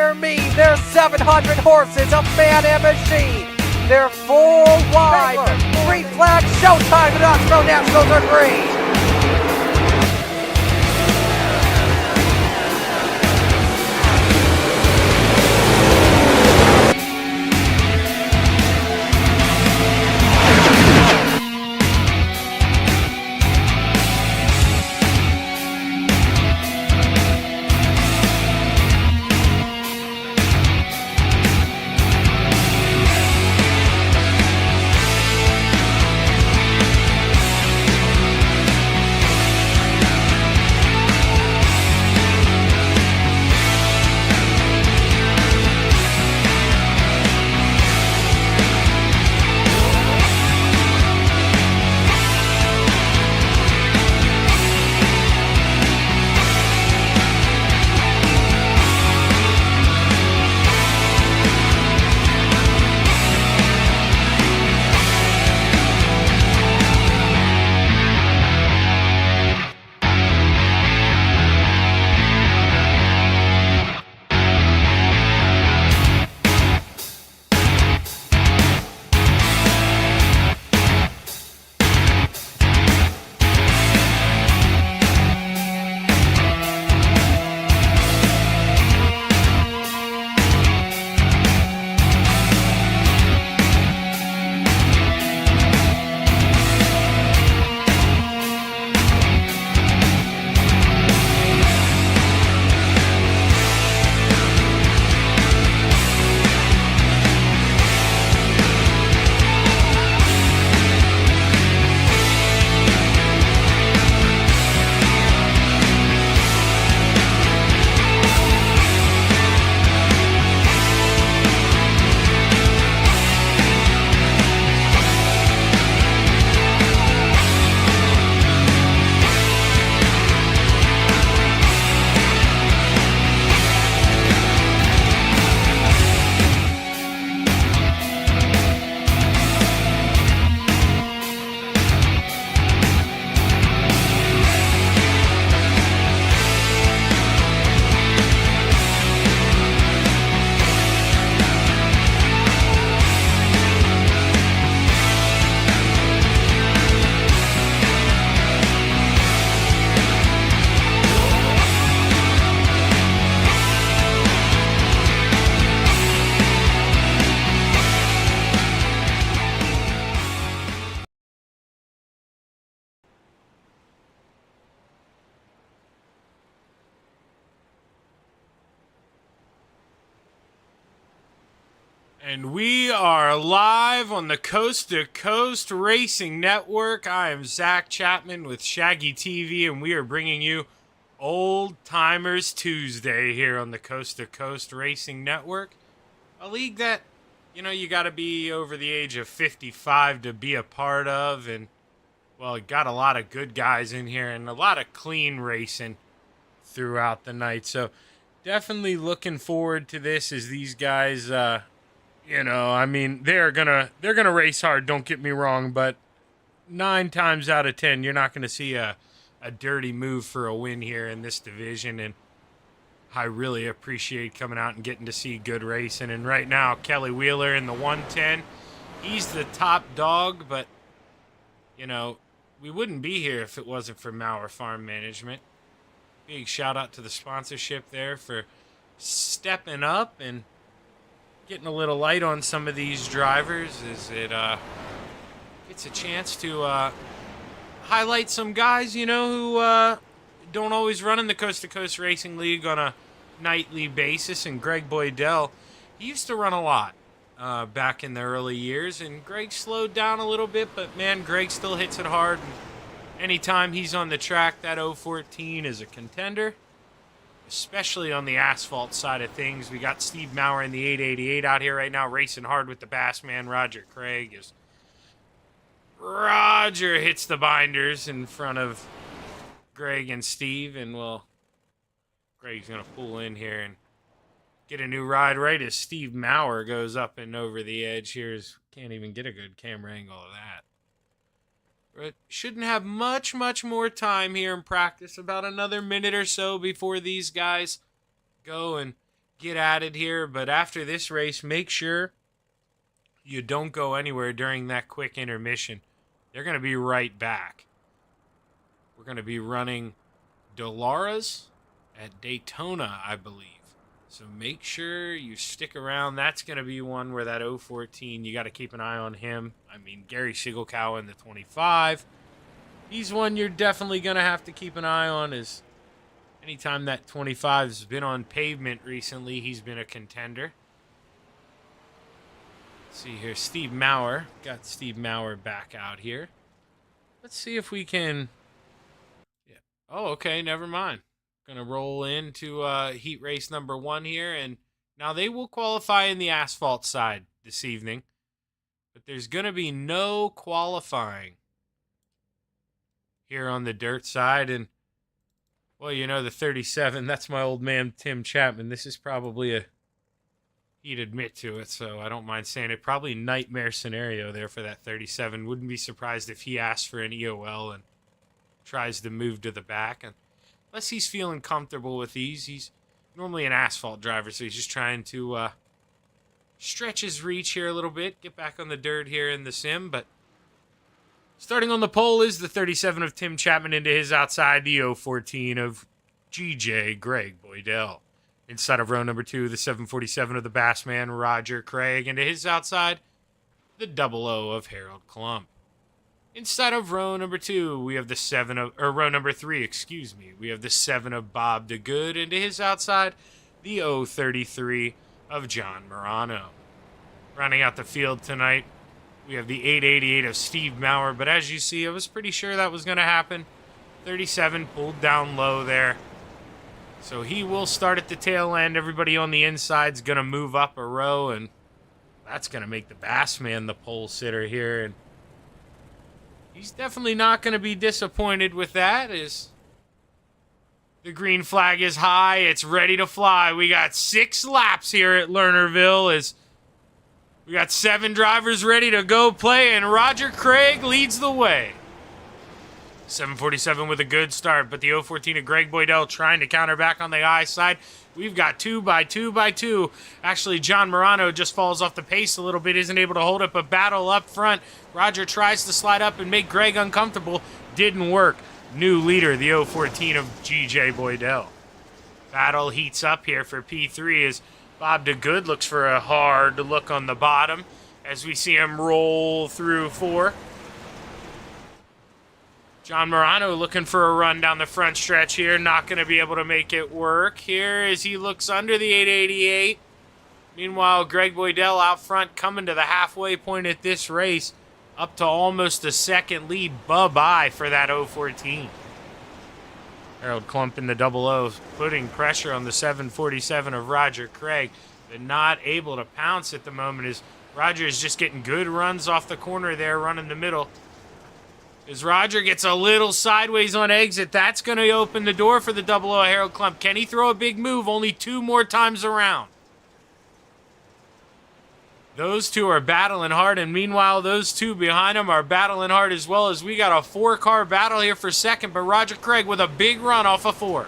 Under me, there's 700 horses of man and machine. They're full wide. Green flag, showtime. The Knoxville Nationals are green. And we are live on the Coast to Coast Racing Network. I am Zach Chapman with Shaggy TV, and we are bringing you Old Timers Tuesday here on the Coast to Coast Racing Network. A league that, you got to be over the age of 55 to be a part of. And, well, it got a lot of good guys in here and a lot of clean racing throughout the night. So definitely looking forward to this as these guys, they're gonna race hard. Don't get me wrong, but 9 times out of 10, you're not gonna see a dirty move for a win here in this division. And I really appreciate coming out and getting to see good racing. And right now, Kelly Wheeler in the 110, he's the top dog. But we wouldn't be here if it wasn't for Maurer Farm Management. Big shout out to the sponsorship there for stepping up and getting a little light on some of these drivers as it gets a chance to highlight some guys, who don't always run in the Coast to Coast Racing League on a nightly basis. And Greg Boydell, he used to run a lot back in the early years, and Greg slowed down a little bit, but man, Greg still hits it hard. And anytime he's on the track, that 014 is a contender, especially on the asphalt side of things. We got Steve Maurer in the 888 out here right now, racing hard with the Bassman, Roger Craig. As Roger hits the binders in front of Greg and Steve, and well, Greg's going to pull in here and get a new ride right as Steve Maurer goes up and over the edge here. Can't even get a good camera angle of that. But shouldn't have much more time here in practice. About another minute or so before these guys go and get at it here, but after this race, make sure you don't go anywhere during that quick intermission. They're going to be right back. We're going to be running Dolores at Daytona, I believe. So make sure you stick around. That's going to be one where that 014, you got to keep an eye on him. I mean, Gary Sigelkow in the 25. He's one you're definitely going to have to keep an eye on. Is anytime that 25's been on pavement recently, he's been a contender. Let's see here, Steve Maurer. Got Steve Maurer back out here. Let's see if we can... Yeah. Oh, okay, never mind. Gonna roll into heat race number 1 here, and now they will qualify in the asphalt side this evening, but there's gonna be no qualifying here on the dirt side. And well, you know, the 37, that's my old man Tim Chapman. This is probably he'd admit to it, so I don't mind saying it, probably nightmare scenario there for that 37. Wouldn't be surprised if he asks for an EOL and tries to move to the back. And unless he's feeling comfortable with these. He's normally an asphalt driver, so he's just trying to stretch his reach here a little bit, get back on the dirt here in the sim. But starting on the pole is the 37 of Tim Chapman, into his outside, the 014 of GJ Greg Boydell. Inside of row number 2, the 747 of the Bassman, Roger Craig, into his outside, the 00 of Harold Klump. Inside of row number 2, we have the row number 3, excuse me. We have the 7 of Bob DeGood, into his outside, the 033 of John Morano. Rounding out the field tonight, we have the 888 of Steve Maurer, but as you see, I was pretty sure that was going to happen. 37 pulled down low there. So he will start at the tail end. Everybody on the inside's going to move up a row, and that's going to make the Bassman the pole sitter here. And he's definitely not going to be disappointed with that. As the green flag is high, it's ready to fly. We got 6 laps here at Lernerville. As we got 7 drivers ready to go play, and Roger Craig leads the way. 747 with a good start, but the 014 of Greg Boydell trying to counter back on the I side. We've got 2 by 2 by 2. Actually, John Morano just falls off the pace a little bit, isn't able to hold it, but battle up front. Roger tries to slide up and make Greg uncomfortable. Didn't work. New leader, the 014 of GJ Boydell. Battle heats up here for P3 as Bob DeGood looks for a hard look on the bottom as we see him roll through 4. John Morano looking for a run down the front stretch here. Not going to be able to make it work here as he looks under the 888. Meanwhile, Greg Boydell out front coming to the halfway point at this race. Up to almost a second lead. Bye-bye for that 014. Harold Klump in the 00 putting pressure on the 747 of Roger Craig. But not able to pounce at the moment as Roger is just getting good runs off the corner there, running the middle. As Roger gets a little sideways on exit, that's going to open the door for the 00 Harold Klump. Can he throw a big move? Only 2 more times around. Those 2 are battling hard, and meanwhile, those 2 behind them are battling hard as well, as we got a 4-car battle here for second, but Roger Craig with a big run off of 4.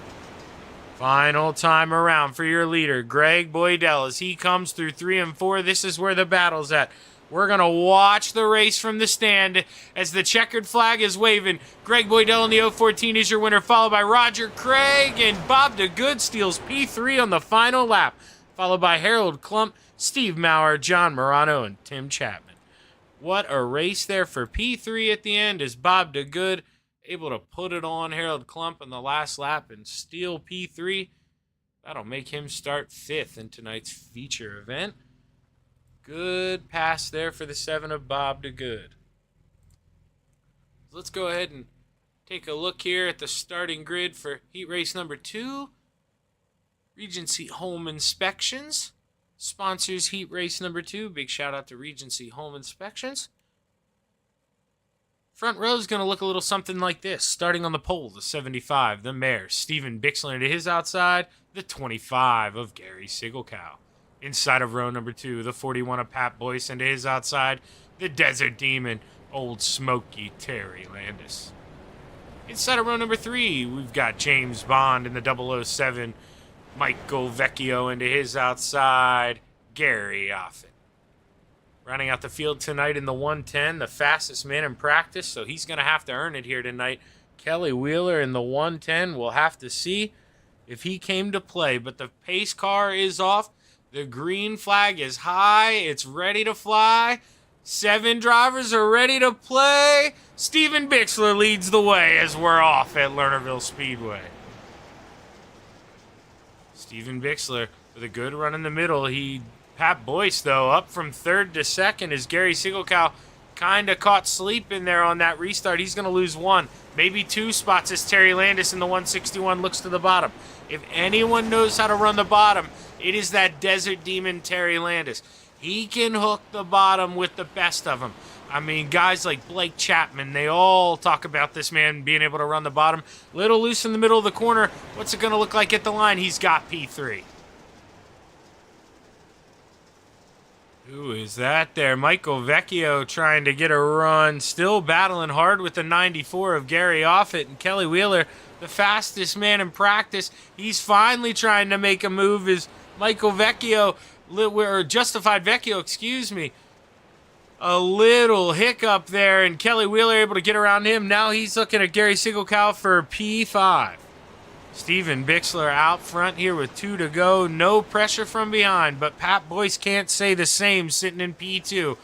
Final time around for your leader, Greg Boydell, as he comes through 3 and 4. This is where the battle's at. We're going to watch the race from the stand as the checkered flag is waving. Greg Boydell in the 014 is your winner, followed by Roger Craig, and Bob DeGood steals P3 on the final lap, followed by Harold Klump, Steve Maurer, John Morano, and Tim Chapman. What a race there for P3 at the end, as Bob DeGood able to put it on Harold Klump in the last lap and steal P3. That'll make him start 5th in tonight's feature event. Good pass there for the 7 of Bob DeGood. Let's go ahead and take a look here at the starting grid for heat race number 2. Regency Home Inspections sponsors heat race number 2. Big shout out to Regency Home Inspections. Front row is going to look a little something like this. Starting on the pole, the 75, the Mayor, Stephen Bixler to his outside, the 25 of Gary Sigelkow. Inside of row number 2, the 41 of Pat Boyce, and to his outside, the Desert Demon, Old Smoky Terry Landis. Inside of row number 3, we've got James Bond in the 007 Michael Vecchio into his outside. Gary Offit. Running out the field tonight in the 110, the fastest man in practice, so he's going to have to earn it here tonight. Kelly Wheeler in the 110, we'll have to see if he came to play, but the pace car is off. The green flag is high. It's ready to fly. 7 drivers are ready to play. Steven Bixler leads the way as we're off at Lernerville Speedway. Steven Bixler with a good run in the middle. Pat Boyce, though, up from 3rd to 2nd as Gary Sigelkow kind of caught sleep in there on that restart. He's going to lose 1, maybe 2 spots as Terry Landis in the 161 looks to the bottom. If anyone knows how to run the bottom, it is that Desert Demon Terry Landis. He can hook the bottom with the best of them. I mean, guys like Blake Chapman, they all talk about this man being able to run the bottom. Little loose in the middle of the corner. What's it going to look like at the line? He's got P3. Who is that there? Michael Vecchio trying to get a run. Still battling hard with the 94 of Gary Offit. And Kelly Wheeler, the fastest man in practice. He's finally trying to make a move as Michael Vecchio, or Justified Vecchio, excuse me. A little hiccup there, and Kelly Wheeler able to get around him. Now he's looking at Gary Sigelkow for P5. Steven Bixler out front here with 2 to go. No pressure from behind, but Pat Boyce can't say the same sitting in P2.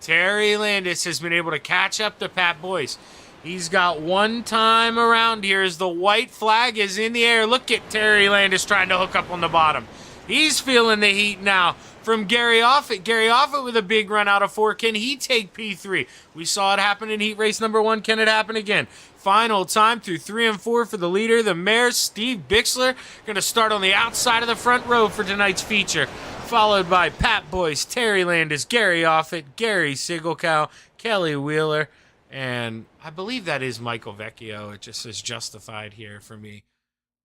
Terry Landis has been able to catch up to Pat Boyce. He's got 1 time around here as the white flag is in the air. Look at Terry Landis trying to hook up on the bottom. He's feeling the heat now from Gary Offit. Gary Offit with a big run out of 4. Can he take P3? We saw it happen in heat race number 1. Can it happen again? Final time through 3 and 4 for the leader, the mare, Steve Bixler. Going to start on the outside of the front row for tonight's feature. Followed by Pat Boyce, Terry Landis, Gary Offit, Gary Sigelkow, Kelly Wheeler, and I believe that is Michael Vecchio. It just says Justified here for me.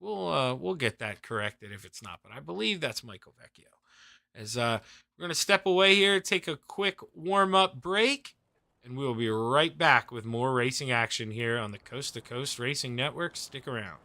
We'll get that corrected if it's not, but I believe that's Michael Vecchio. As we're going to step away here, take a quick warm-up break, and we will be right back with more racing action here on the Coast to Coast Racing Network. Stick around.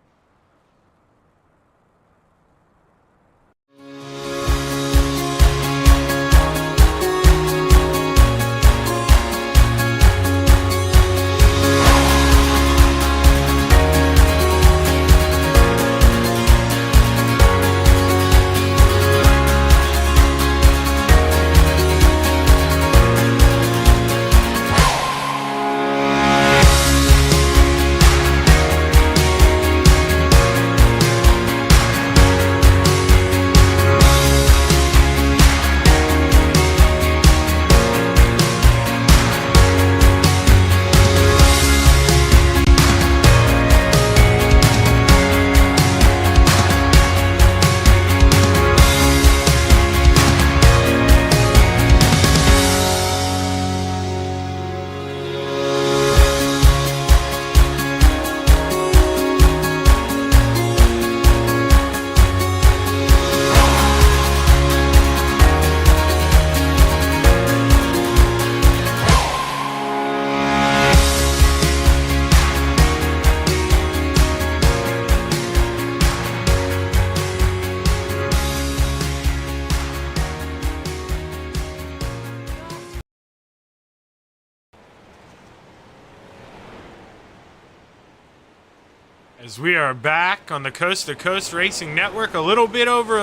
As we are back on the Coast to Coast Racing Network, a little over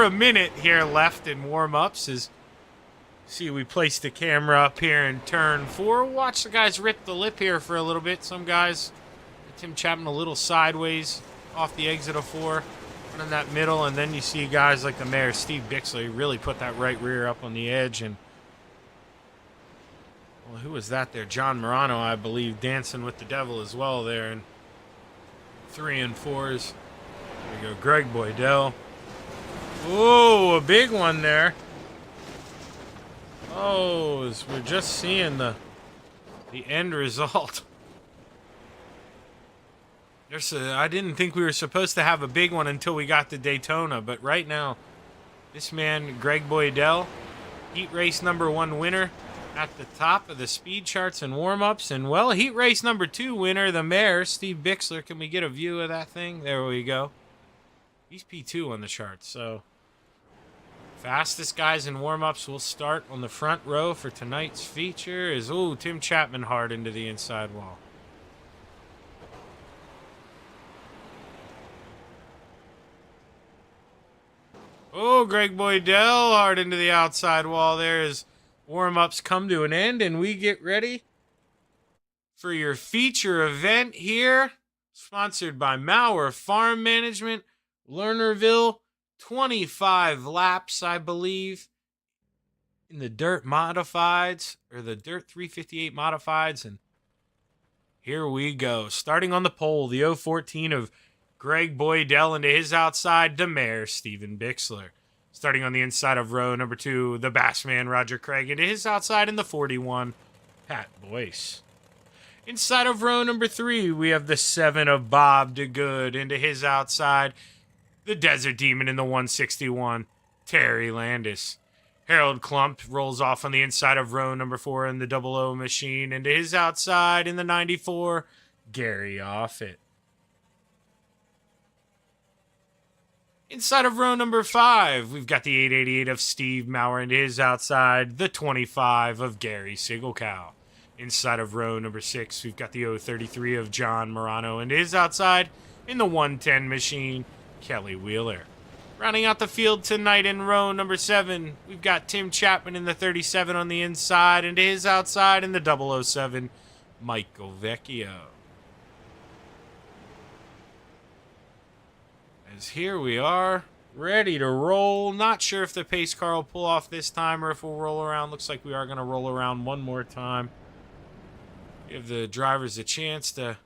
a minute here left in warm-ups. As see, we placed the camera up here in turn 4. Watch the guys rip the lip here for a little bit. Some guys, Tim Chapman a little sideways off the exit of 4, running that middle, and then you see guys like the mare Steve Bixler really put that right rear up on the edge. And well, who was that there? John Morano, I believe, dancing with the devil as well there. And 3 and 4s. There we go, Greg Boydell. Whoa, a big one there. Oh, as we're just seeing the end result. I didn't think we were supposed to have a big one until we got to Daytona, but right now, this man, Greg Boydell, heat race number 1 winner, at the top of the speed charts and warm-ups. And, well, heat race number 2 winner, the mare, Steve Bixler. Can we get a view of that thing? There we go. He's P2 on the chart, so fastest guys in warm-ups will start on the front row for tonight's feature is, Tim Chapman hard into the inside wall. Greg Boydell hard into the outside wall there as warm-ups come to an end and we get ready for your feature event here, sponsored by Mauer Farm Management, Lernerville. 25 laps, I believe, in the dirt modifieds, or the dirt 358 modifieds, and here we go. Starting on the pole, the 014 of Greg Boydell into his outside, Demare Steven Bixler. Starting on the inside of row number 2, the Bassman Roger Craig into his outside in the 41, Pat Boyce. Inside of row number 3, we have the 7 of Bob DeGood into his outside, the Desert Demon in the 161, Terry Landis. Harold Klump rolls off on the inside of row number 4 in the 00 machine into his outside in the 94, Gary Offit. Inside of row number 5, we've got the 888 of Steve Mauer into his outside, the 25 of Gary Sigelkow. Inside of row number 6, we've got the 033 of John Morano into his outside in the 110 machine, Kelly Wheeler. Rounding out the field tonight in row number 7, we've got Tim Chapman in the 37 on the inside, and to his outside in the 007, Michael Vecchio. As here we are, ready to roll. Not sure if the pace car will pull off this time or if we'll roll around. Looks like we are going to roll around one more time. Give the drivers a chance to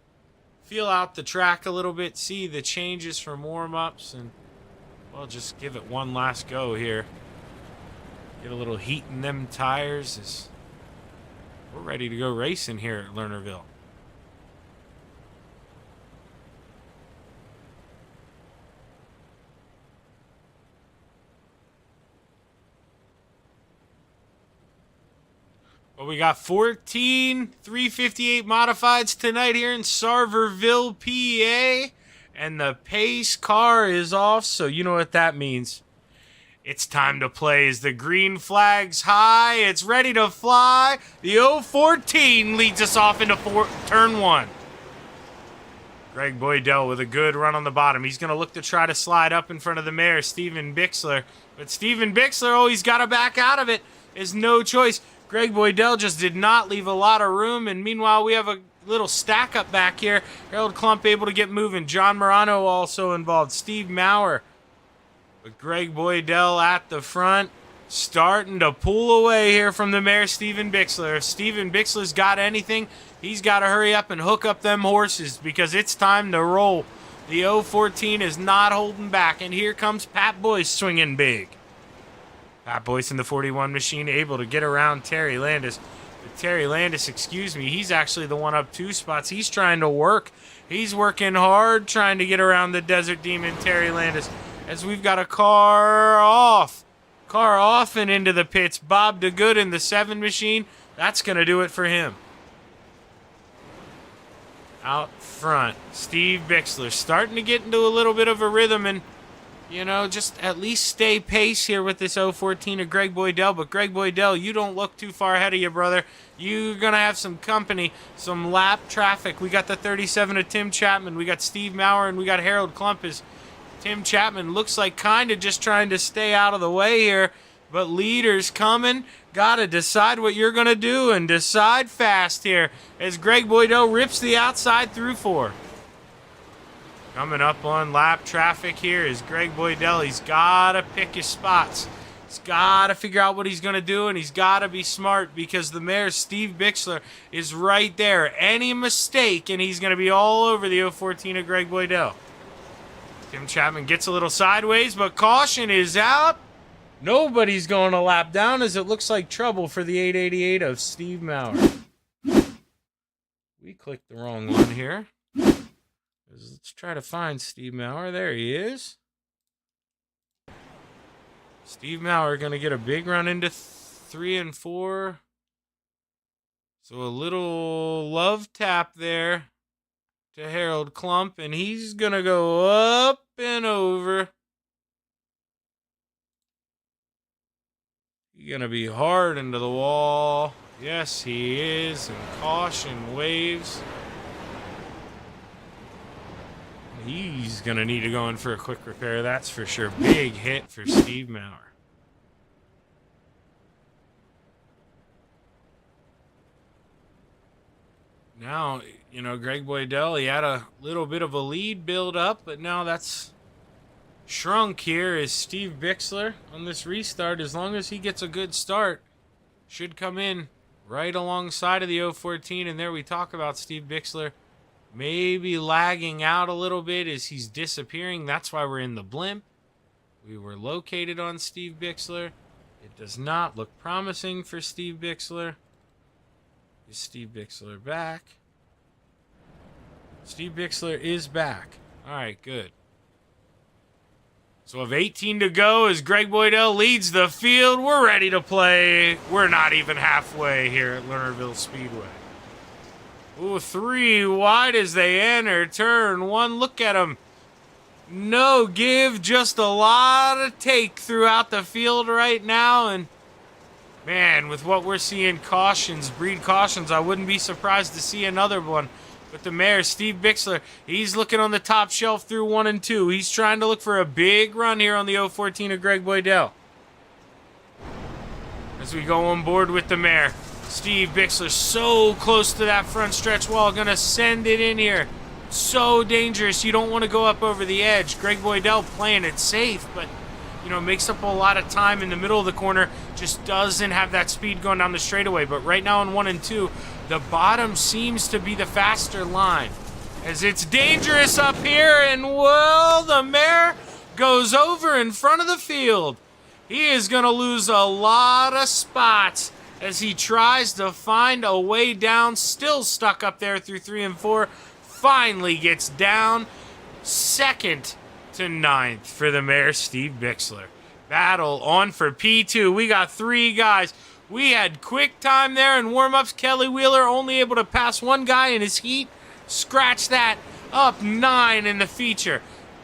feel out the track a little bit, see the changes from warm-ups, and, well, just give it one last go here. Get a little heat in them tires as we're ready to go racing here at Lernerville. Well, we got 14 358 modifieds tonight here in Sarverville, PA. And the pace car is off, so you know what that means. It's time to play as the green flag's high. It's ready to fly. The 014 leads us off into turn 1. Greg Boydell with a good run on the bottom. He's going to look to try to slide up in front of the mare, Steven Bixler. But Steven Bixler, he's got to back out of it. There's no choice. Greg Boydell just did not leave a lot of room, and meanwhile we have a little stack up back here. Harold Klump able to get moving. John Morano also involved. Steve Mauer. But Greg Boydell at the front, starting to pull away here from the mare, Steven Bixler. If Steven Bixler's got anything, he's got to hurry up and hook up them horses because it's time to roll. The 014 is not holding back, and here comes Pat Boyce swinging big. Pat Boyce in the 41 machine able to get around Terry Landis. But Terry Landis, he's actually the one up 2 spots. He's trying to work. He's working hard trying to get around the Desert Demon, Terry Landis. As we've got a car off. Car off and into the pits. Bob DeGood in the 7 machine. That's going to do it for him. Out front, Steve Bixler starting to get into a little bit of a rhythm and, you know, just at least stay pace here with this 014 of Greg Boydell. But Greg Boydell, you don't look too far ahead of you, brother. You're going to have some company, some lap traffic. We got the 37 of Tim Chapman. We got Steve Mauer, and we got Harold Klump. As Tim Chapman looks like kind of just trying to stay out of the way here. But leaders coming. Got to decide what you're going to do and decide fast here as Greg Boydell rips the outside through 4. Coming up on lap traffic here is Greg Boydell. He's got to pick his spots. He's got to figure out what he's going to do, and he's got to be smart because the mare, Steve Bixler, is right there. Any mistake, and he's going to be all over the 014 of Greg Boydell. Tim Chapman gets a little sideways, but caution is out. Nobody's going to lap down as it looks like trouble for the 888 of Steve Mauer. We clicked the wrong one here. Let's try to find Steve Mauer. There he is. Steve Mauer going to get a big run into 3 and 4. So a little love tap there to Harold Klump. And he's going to go up and over. He gonna be hard into the wall. Yes, he is. And caution waves. He's gonna need to go in for a quick repair, that's for sure. Big hit for Steve Maurer. Now, you know, Greg Boydell, he had a little bit of a lead build up, but now that's shrunk here as Steve Bixler on this restart. As long as he gets a good start, should come in right alongside of the 014. And there we talk about Steve Bixler maybe lagging out a little bit as he's disappearing. That's why we're in the blimp. We were located on Steve Bixler. It does not look promising for Steve Bixler. Is Steve Bixler back? Steve Bixler is back. All right, good. So of 18 to go as Greg Boydell leads the field. We're ready to play. We're not even halfway here at Lernerville Speedway. Ooh, 3 wide as they enter turn 1. Look at them. No give, just a lot of take throughout the field right now. And man, with what we're seeing, cautions, breed cautions, I wouldn't be surprised to see another one. But the mare, Steve Bixler, he's looking on the top shelf through 1 and 2. He's trying to look for a big run here on the 014 of Greg Boydell. As we go on board with the mare, Steve Bixler so close to that front stretch wall, gonna send it in here. So dangerous, you don't want to go up over the edge. Greg Boydell playing it safe, but you know, makes up a lot of time in the middle of the corner, just doesn't have that speed going down the straightaway. But right now in 1 and 2, the bottom seems to be the faster line. As it's dangerous up here, and well, the mare goes over in front of the field. He is going to lose a lot of spots as he tries to find a way down, still stuck up there through 3 and 4. Finally gets down, 2nd to 9th for the mare, Steve Bixler. Battle on for P2. We got 3 guys. We had quick time there in warm-ups. Kelly Wheeler only able to pass 1 guy in his heat. Scratch that. Up 9 in the feature.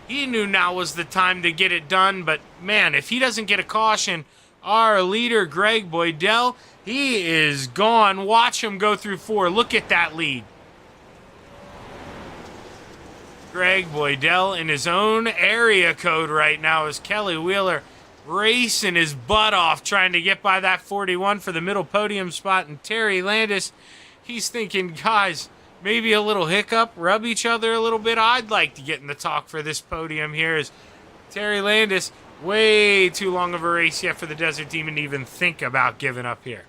He knew now was the time to get it done, but man, if he doesn't get a caution, our leader, Greg Boydell, he is gone. Watch him go through 4. Look at that lead. Greg Boydell in his own area code right now as Kelly Wheeler racing his butt off trying to get by that 41 for the middle podium spot. And Terry Landis, he's thinking, guys, maybe a little hiccup, rub each other a little bit. I'd like to get in the talk for this podium here as Terry Landis, way too long of a race yet for the Desert Demon to even think about giving up here.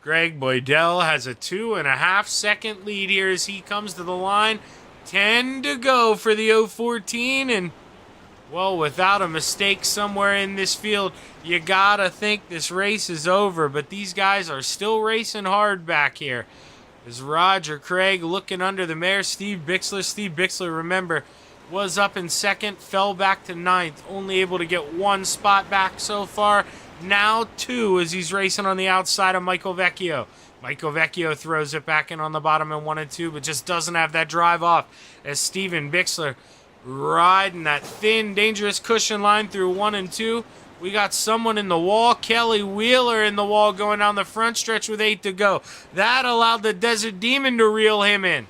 Greg Boydell has a 2.5 second lead here as he comes to the line. 10 to go for the 014, and well, without a mistake somewhere in this field, you gotta think this race is over, but these guys are still racing hard back here. As Roger Craig looking under the mare, Steve Bixler. Steve Bixler, remember, was up in 2nd, fell back to 9th, only able to get 1 spot back so far. Now 2 as he's racing on the outside of Michael Vecchio. Michael Vecchio throws it back in on the bottom in 1 and 2, but just doesn't have that drive off as Steven Bixler riding that thin, dangerous cushion line through 1 and 2. We got someone in the wall. Kelly Wheeler in the wall going down the front stretch with 8 to go. That allowed the Desert Demon to reel him in.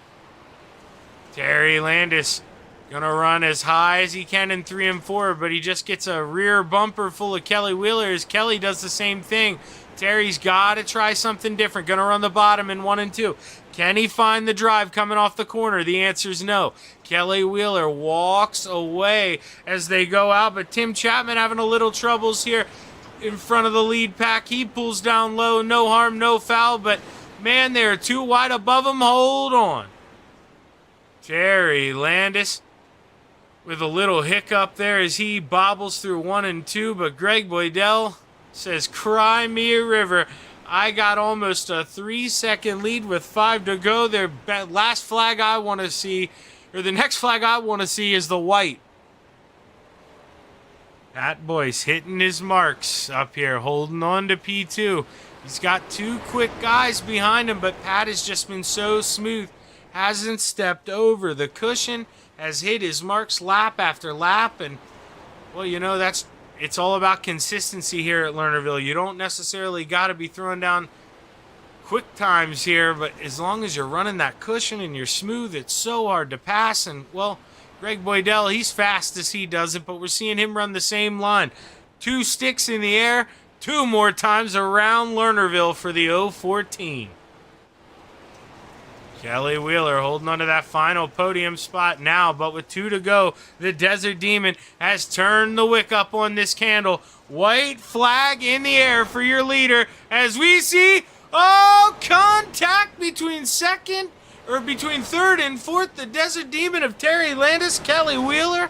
Terry Landis gonna run as high as he can in 3 and 4, but he just gets a rear bumper full of Kelly Wheeler as Kelly does the same thing. Terry's got to try something different. Gonna run the bottom in 1 and 2. Can he find the drive coming off the corner? The answer is no. Kelly Wheeler walks away as they go out, but Tim Chapman having a little troubles here in front of the lead pack. He pulls down low. No harm, no foul, but man, they're 2 wide above him. Hold on. Terry Landis with a little hiccup there as he bobbles through 1 and 2, but Greg Boydell says, cry me a river. I got almost a 3-second lead with 5 to go. Their last flag I want to see, or the next flag I want to see, is the white. Pat Boyce hitting his marks up here, holding on to P2. He's got 2 quick guys behind him, but Pat has just been so smooth. Hasn't stepped over the cushion, has hit his marks lap after lap, and well, you know, that's it's all about consistency here at Lernerville. You don't necessarily got to be throwing down quick times here, but as long as you're running that cushion and you're smooth, it's so hard to pass. And, well, Greg Boydell, he's fast as he does it, but we're seeing him run the same line. 2 sticks in the air, 2 more times around Lernerville for the 014. Kelly Wheeler holding on to that final podium spot now, but with 2 to go, the Desert Demon has turned the wick up on this candle. White flag in the air for your leader as we see, contact between third and fourth. The Desert Demon of Terry Landis, Kelly Wheeler.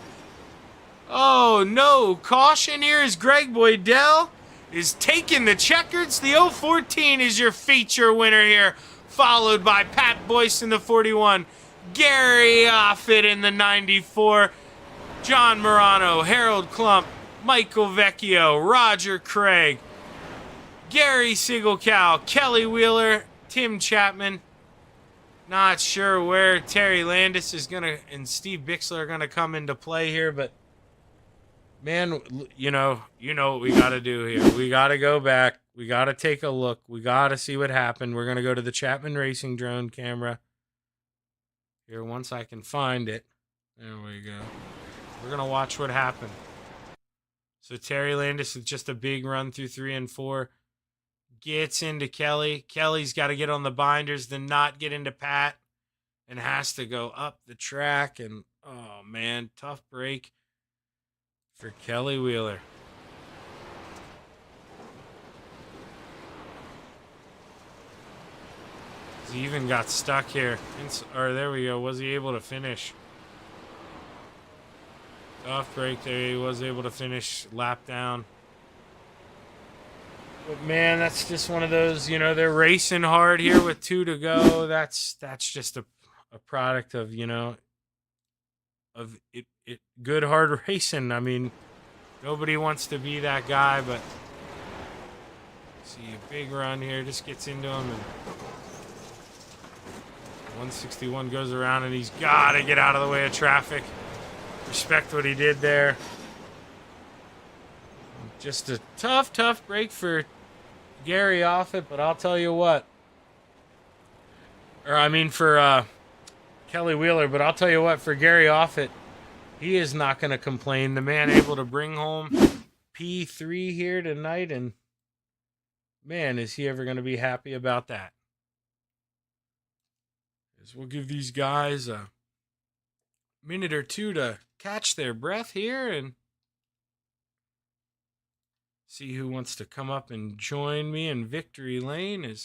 Oh no, caution here as Greg Boydell is taking the checkers. The 014 is your feature winner here, followed by Pat Boyce in the 41, Gary Offit in the 94, John Morano, Harold Klump, Michael Vecchio, Roger Craig, Gary Siegelcow, Kelly Wheeler, Tim Chapman. Not sure where Terry Landis is and Steve Bixler are gonna come into play here, but man, you know what we got to do here. We got to go back. We got to take a look. We got to see what happened. We're going to go to the Chapman Racing drone camera here once I can find it. There we go. We're going to watch what happened. So Terry Landis with just a big run through 3 and 4. Gets into Kelly. Kelly's got to get on the binders, then not get into Pat, and has to go up the track. And, oh, man, tough break for Kelly Wheeler. He even got stuck here. There we go. Was he able to finish? Tough break there. He was able to finish lap down. But man, that's just one of those, they're racing hard here with 2 to go. That's just a product of, of it good hard racing. I mean, nobody wants to be that guy, but see a big run here, just gets into him, and 161 goes around, and he's got to get out of the way of traffic. Respect what he did there. Just a tough break for Gary Offit, but I'll tell you what. For Kelly Wheeler, but I'll tell you what, for Gary Offit, he is not going to complain. The man able to bring home P3 here tonight, and man, is he ever going to be happy about that. As we'll give these guys a minute or two to catch their breath here and see who wants to come up and join me in victory lane.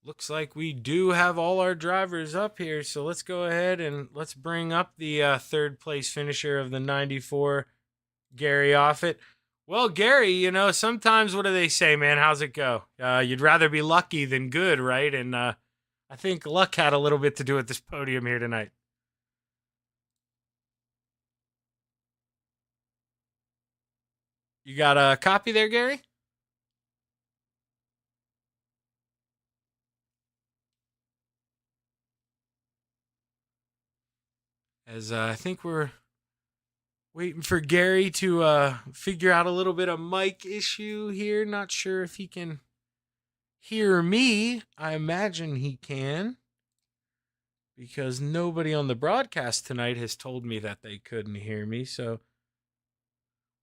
Looks like we do have all our drivers up here, so let's go ahead and let's bring up the third place finisher of the 94, Gary Offit. Well, Gary, sometimes what do they say, man? How's it go? You'd rather be lucky than good, right? And I think luck had a little bit to do with this podium here tonight. You got a copy there, Gary? As I think we're waiting for Gary to figure out a little bit of mic issue here. Not sure if he can hear me. I imagine he can, because nobody on the broadcast tonight has told me that they couldn't hear me. So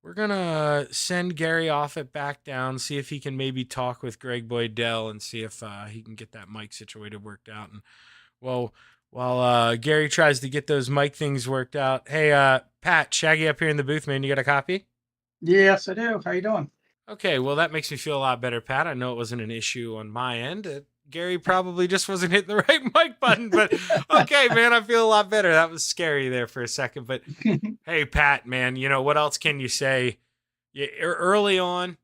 we're going to send Gary Offit back down, see if he can maybe talk with Greg Boydell and see if he can get that mic situated worked out. And while Gary tries to get those mic things worked out, hey, Pat, Shaggy up here in the booth, man, you got a copy? Yes, I do. How you doing? Okay, well, that makes me feel a lot better, Pat. I know it wasn't an issue on my end. Gary probably just wasn't hitting the right mic button, but okay, man, I feel a lot better. That was scary there for a second, but hey, Pat, man, what else can you say? Early on,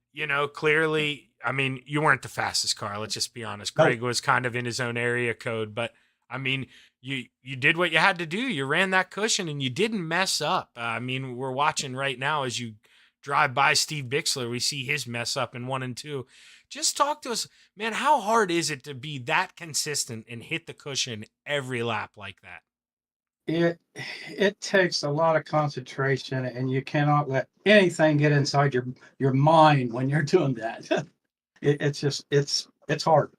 clearly, I mean, you weren't the fastest car. Let's just be honest. Greg was kind of in his own area code, but I mean, you did what you had to do. You ran that cushion and you didn't mess up. I mean, we're watching right now as you drive by Steve Bixler. We see his mess up in 1 and 2. Just talk to us, man. How hard is it to be that consistent and hit the cushion every lap like that? it takes a lot of concentration, and you cannot let anything get inside your mind when you're doing that. It's just it's hard.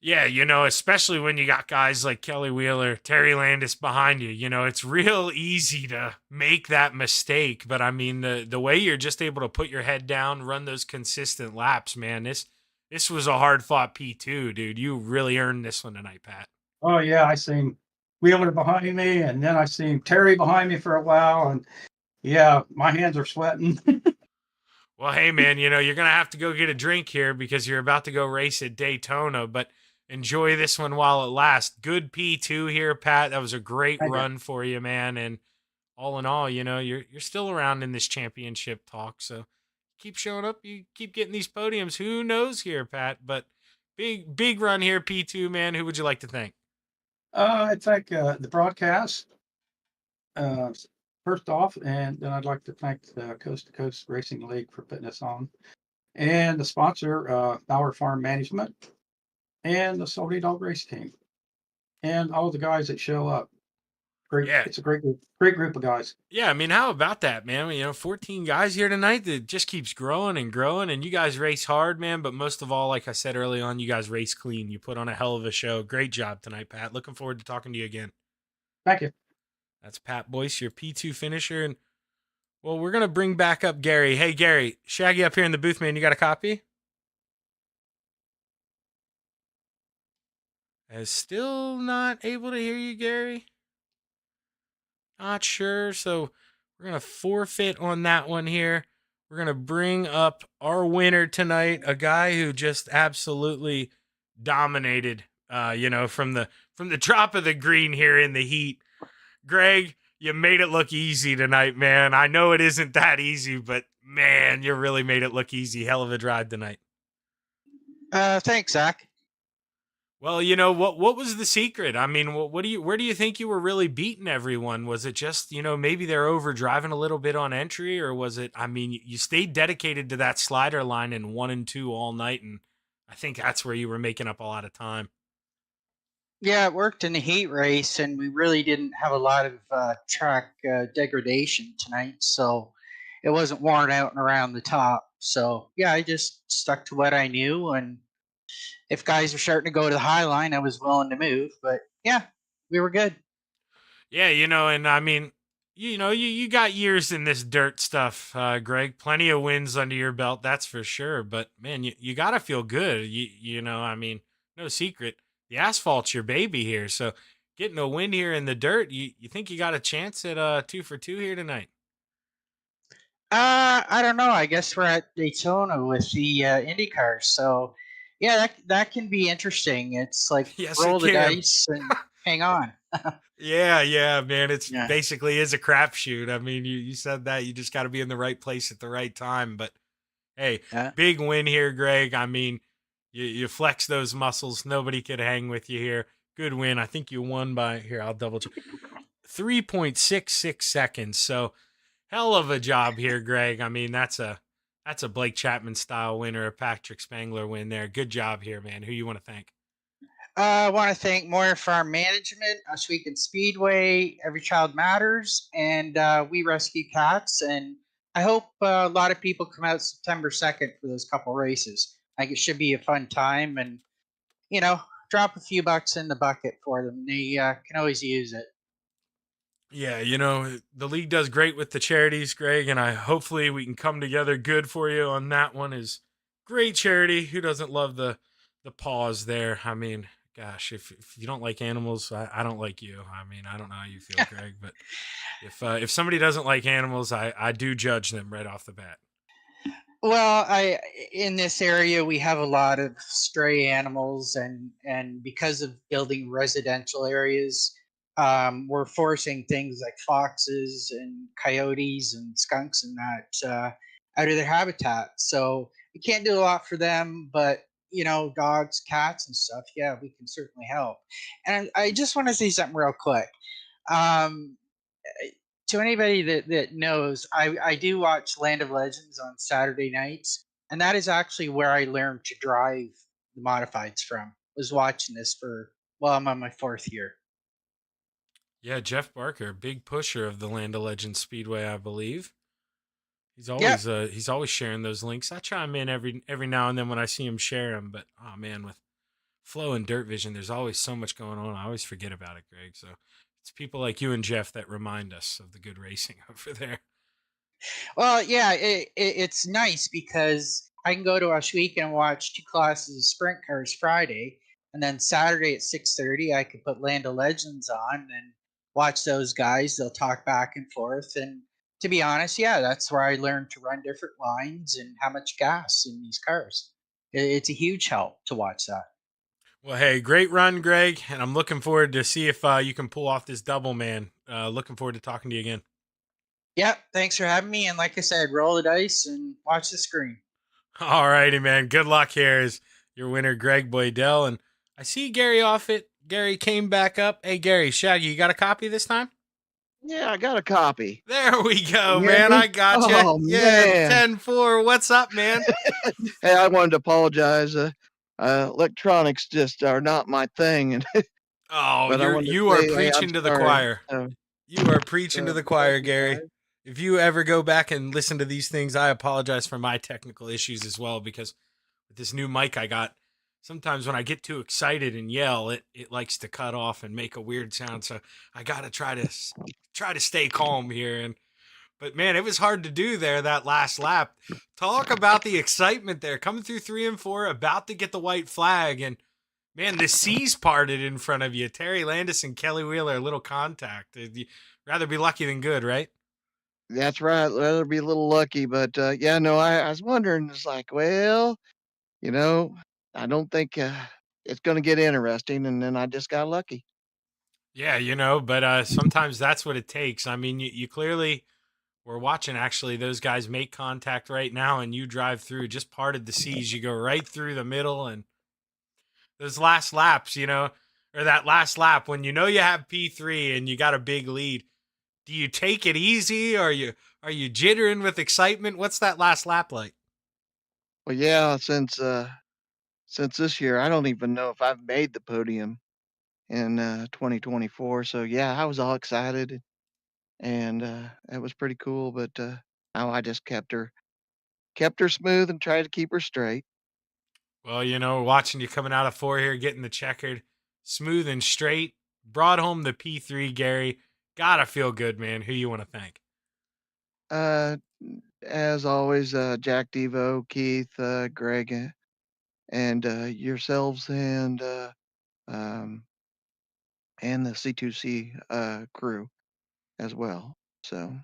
Yeah, especially when you got guys like Kelly Wheeler, Terry Landis behind you, it's real easy to make that mistake. But I mean, the way you're just able to put your head down, run those consistent laps, man, this was a hard fought P2, dude. You really earned this one tonight, Pat. Oh yeah, I seen Wheeler behind me, and then I seen Terry behind me for a while, and yeah, my hands are sweating. Well, hey, man, you're going to have to go get a drink here because you're about to go race at Daytona, but enjoy this one while it lasts. Good P2 here, Pat. That was a great Thank you. run for you, man. And all in all, you're still around in this championship talk. So keep showing up. You keep getting these podiums. Who knows here, Pat? But big run here, P2, man. Who would you like to thank? I thank the broadcast uh, first off, and then I'd like to thank the Coast to Coast Racing League for putting this on, and the sponsor, Bauer Farm Management, and the Salty Dog Race Team, and all the guys that show up. Great, Yeah. it's a great group of guys. Yeah, I mean, how about that, man? 14 guys here tonight that just keeps growing and growing, and you guys race hard, man. But most of all, like I said early on, you guys race clean. You put on a hell of a show. Great job tonight, Pat. Looking forward to talking to you again. Thank you. That's Pat Boyce, your P2 finisher. And, well, we're going to bring back up Gary. Hey, Gary, Shaggy up here in the booth, man. You got a copy? Still not able to hear you, Gary. Not sure. So we're going to forfeit on that one here. We're going to bring up our winner tonight, a guy who just absolutely dominated, from the drop of the green here in the heat. Greg, you made it look easy tonight, man. I know it isn't that easy, but man, you really made it look easy. Hell of a drive tonight. Thanks, Zach. Well, what was the secret? I mean, where do you think you were really beating everyone? Was it just, maybe they're over driving a little bit on entry, or was it, I mean, you stayed dedicated to that slider line in 1 and 2 all night, and I think that's where you were making up a lot of time. Yeah, it worked in the heat race, and we really didn't have a lot of track degradation tonight, so it wasn't worn out and around the top. So yeah, I just stuck to what I knew, and if guys were starting to go to the high line, I was willing to move. But yeah, we were good. Yeah, and I mean, you got years in this dirt stuff, Greg. Plenty of wins under your belt, that's for sure. But man, you got to feel good. I mean, no secret, the asphalt's your baby here. So getting a win here in the dirt, you think you got a chance at 2 for 2 here tonight? I don't know. I guess we're at Daytona with the Indy cars, so yeah, that can be interesting. It's like Yes, roll it the can. dice and hang on. Yeah, man. It's Yeah. basically is a crapshoot. I mean, you said that you just got to be in the right place at the right time. But hey, Yeah. big win here, Greg. I mean, you flex those muscles. Nobody could hang with you here. Good win. I think you won by here. I'll double check. 3.66 seconds. So hell of a job here, Greg. I mean, that's a Blake Chapman style win or a Patrick Spangler win there. Good job here, man. Who you want to thank? I want to thank Moyer Farm Management, Oswego Speedway, Every Child Matters, and We Rescue Cats. And I hope a lot of people come out September 2nd for those couple races. I think it should be a fun time, and drop a few bucks in the bucket for them. They can always use it. Yeah, the league does great with the charities, Greg, and hopefully we can come together good for you on that one. Is great charity. Who doesn't love the pause there? I mean, gosh, if you don't like animals, I don't like you. I mean, I don't know how you feel, Greg, but if somebody doesn't like animals, I do judge them right off the bat. Well, in this area we have a lot of stray animals, and because of building residential areas, we're forcing things like foxes and coyotes and skunks and that out of their habitat. So we can't do a lot for them, but dogs, cats, and stuff. Yeah, we can certainly help. And I just want to say something real quick. Um, to anybody that knows, I do watch Land of Legends on Saturday nights, and that is actually where I learned to drive the modifieds from. Was watching this I'm on my 4th year. Yeah, Jeff Barker, big pusher of the Land of Legends Speedway, I believe. He's Yeah. always sharing those links. I chime in every now and then when I see him share them, but oh man, with Flow and Dirt Vision, there's always so much going on. I always forget about it, Greg. So it's people like you and Jeff that remind us of the good racing over there. Well, yeah, it's nice because I can go to Ashweek and watch 2 classes of sprint cars Friday, and then Saturday at 6:30 I could put Land of Legends on and watch those guys. They'll talk back and forth, and to be honest, yeah, that's where I learned to run different lines and how much gas in these cars. It's a huge help to watch that. Well, hey, great run, Greg, and I'm looking forward to see if you can pull off this double, man. Looking forward to talking to you again. Yeah, thanks for having me, and like I said, roll the dice and watch the screen. All righty, man. Good luck here as your winner, Greg Boydell. And I see Gary Offit. Gary came back up. Hey, Gary, Shaggy, you got a copy this time? Yeah, I got a copy. There we go, You man. hear me? I got you. Oh, Yeah, man. 10-4. What's up, man? Hey, I wanted to apologize. Electronics just are not my thing, and Oh, but I wanted to you are say, hey, I'm preaching to the sorry. choir. So, You are preaching to the choir, thank you, Gary. guys. If you ever go back and listen to these things, I apologize for my technical issues as well, because with this new mic I got, sometimes when I get too excited and yell, it likes to cut off and make a weird sound. So I got to try to stay calm here. But man, it was hard to do there that last lap. Talk about the excitement there, coming through 3 and 4, about to get the white flag, and man, the seas parted in front of you. Terry Landis and Kelly Wheeler, a little contact. You'd rather be lucky than good, right? That's right. Rather be a little lucky, but yeah, no, I was wondering. It's like, well, I don't think it's going to get interesting, and then I just got lucky. Yeah, but sometimes that's what it takes. I mean, you clearly we're watching actually those guys make contact right now, and you drive through, just parted the seas. You go right through the middle, and those last laps, or that last lap when you have P3 and you got a big lead. Do you take it easy? Are you jittering with excitement? What's that last lap like? Well, yeah, since this year, I don't even know if I've made the podium in 2024. So yeah, I was all excited, and it was pretty cool. But I just kept her smooth and tried to keep her straight. Well, watching you coming out of 4 here, getting the checkered, smooth and straight, brought home the P3, Gary. Gotta feel good, man. Who you want to thank? As always, Jack Devo, Keith, Greg, and yourselves, and the C2C crew as well. So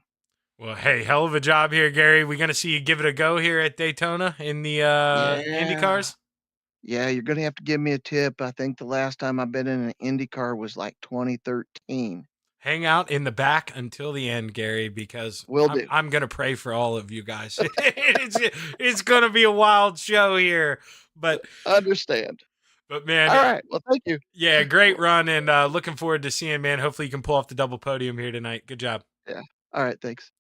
Well, hey, hell of a job here, Gary. We gonna see you give it a go here at Daytona in the Indy cars? Yeah, you're gonna have to give me a tip. I think the last time I've been in an Indy car was like 2013. Hang out in the back until the end, Gary, because Will do. I'm gonna pray for all of you guys. it's gonna be a wild show here, but Understand. man, All right. Well, thank you. yeah, great run, and looking forward to seeing, man. Hopefully, you can pull off the double podium here tonight. Good job. All right. Thanks.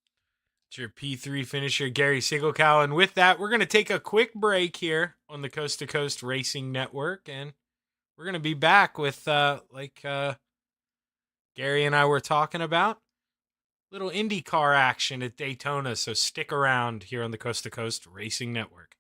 It's your P3 finisher, Gary Sigelkow. And with that, we're going to take a quick break here on the Coast to Coast Racing Network. And we're going to be back with, Gary and I were talking about, little IndyCar action at Daytona. So stick around here on the Coast to Coast Racing Network.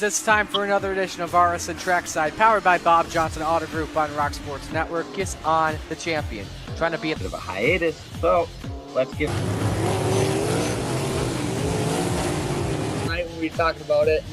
it's time for another edition of RSN Trackside, powered by Bob Johnson Auto Group on Rock Sports Network. Gets on the champion, trying to be a Bit of a hiatus, so let's get. Tonight when we talked about it.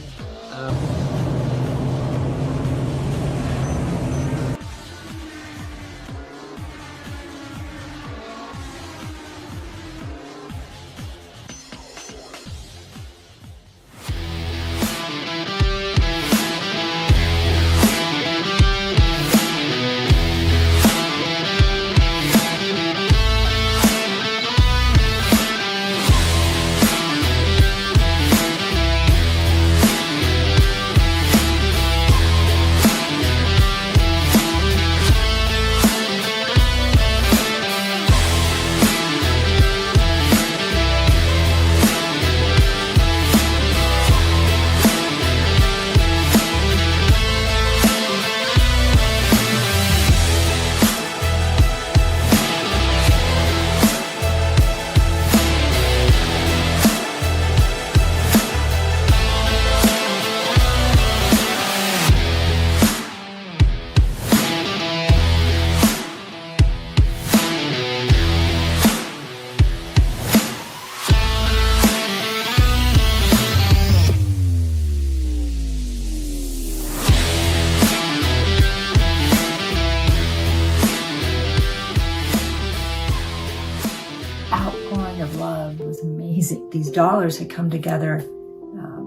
Outpouring of love was amazing. These dollars had come together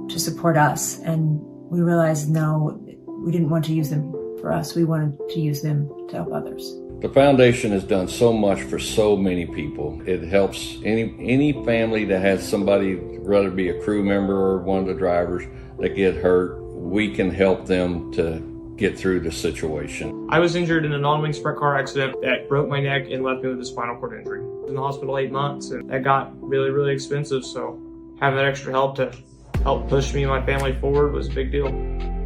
to support us, and we realized no, we didn't want to use them for us. We wanted to use them to help others. The foundation has done so much for so many people. It helps any family that has somebody, whether it be a crew member or one of the drivers, that get hurt. We can help them to get through the situation. I was injured in a non-wing sprint car accident that broke my neck and left me with a spinal cord injury. I was in the hospital 8 months, and that got really, really expensive. So having that extra help to help push me and my family forward was a big deal.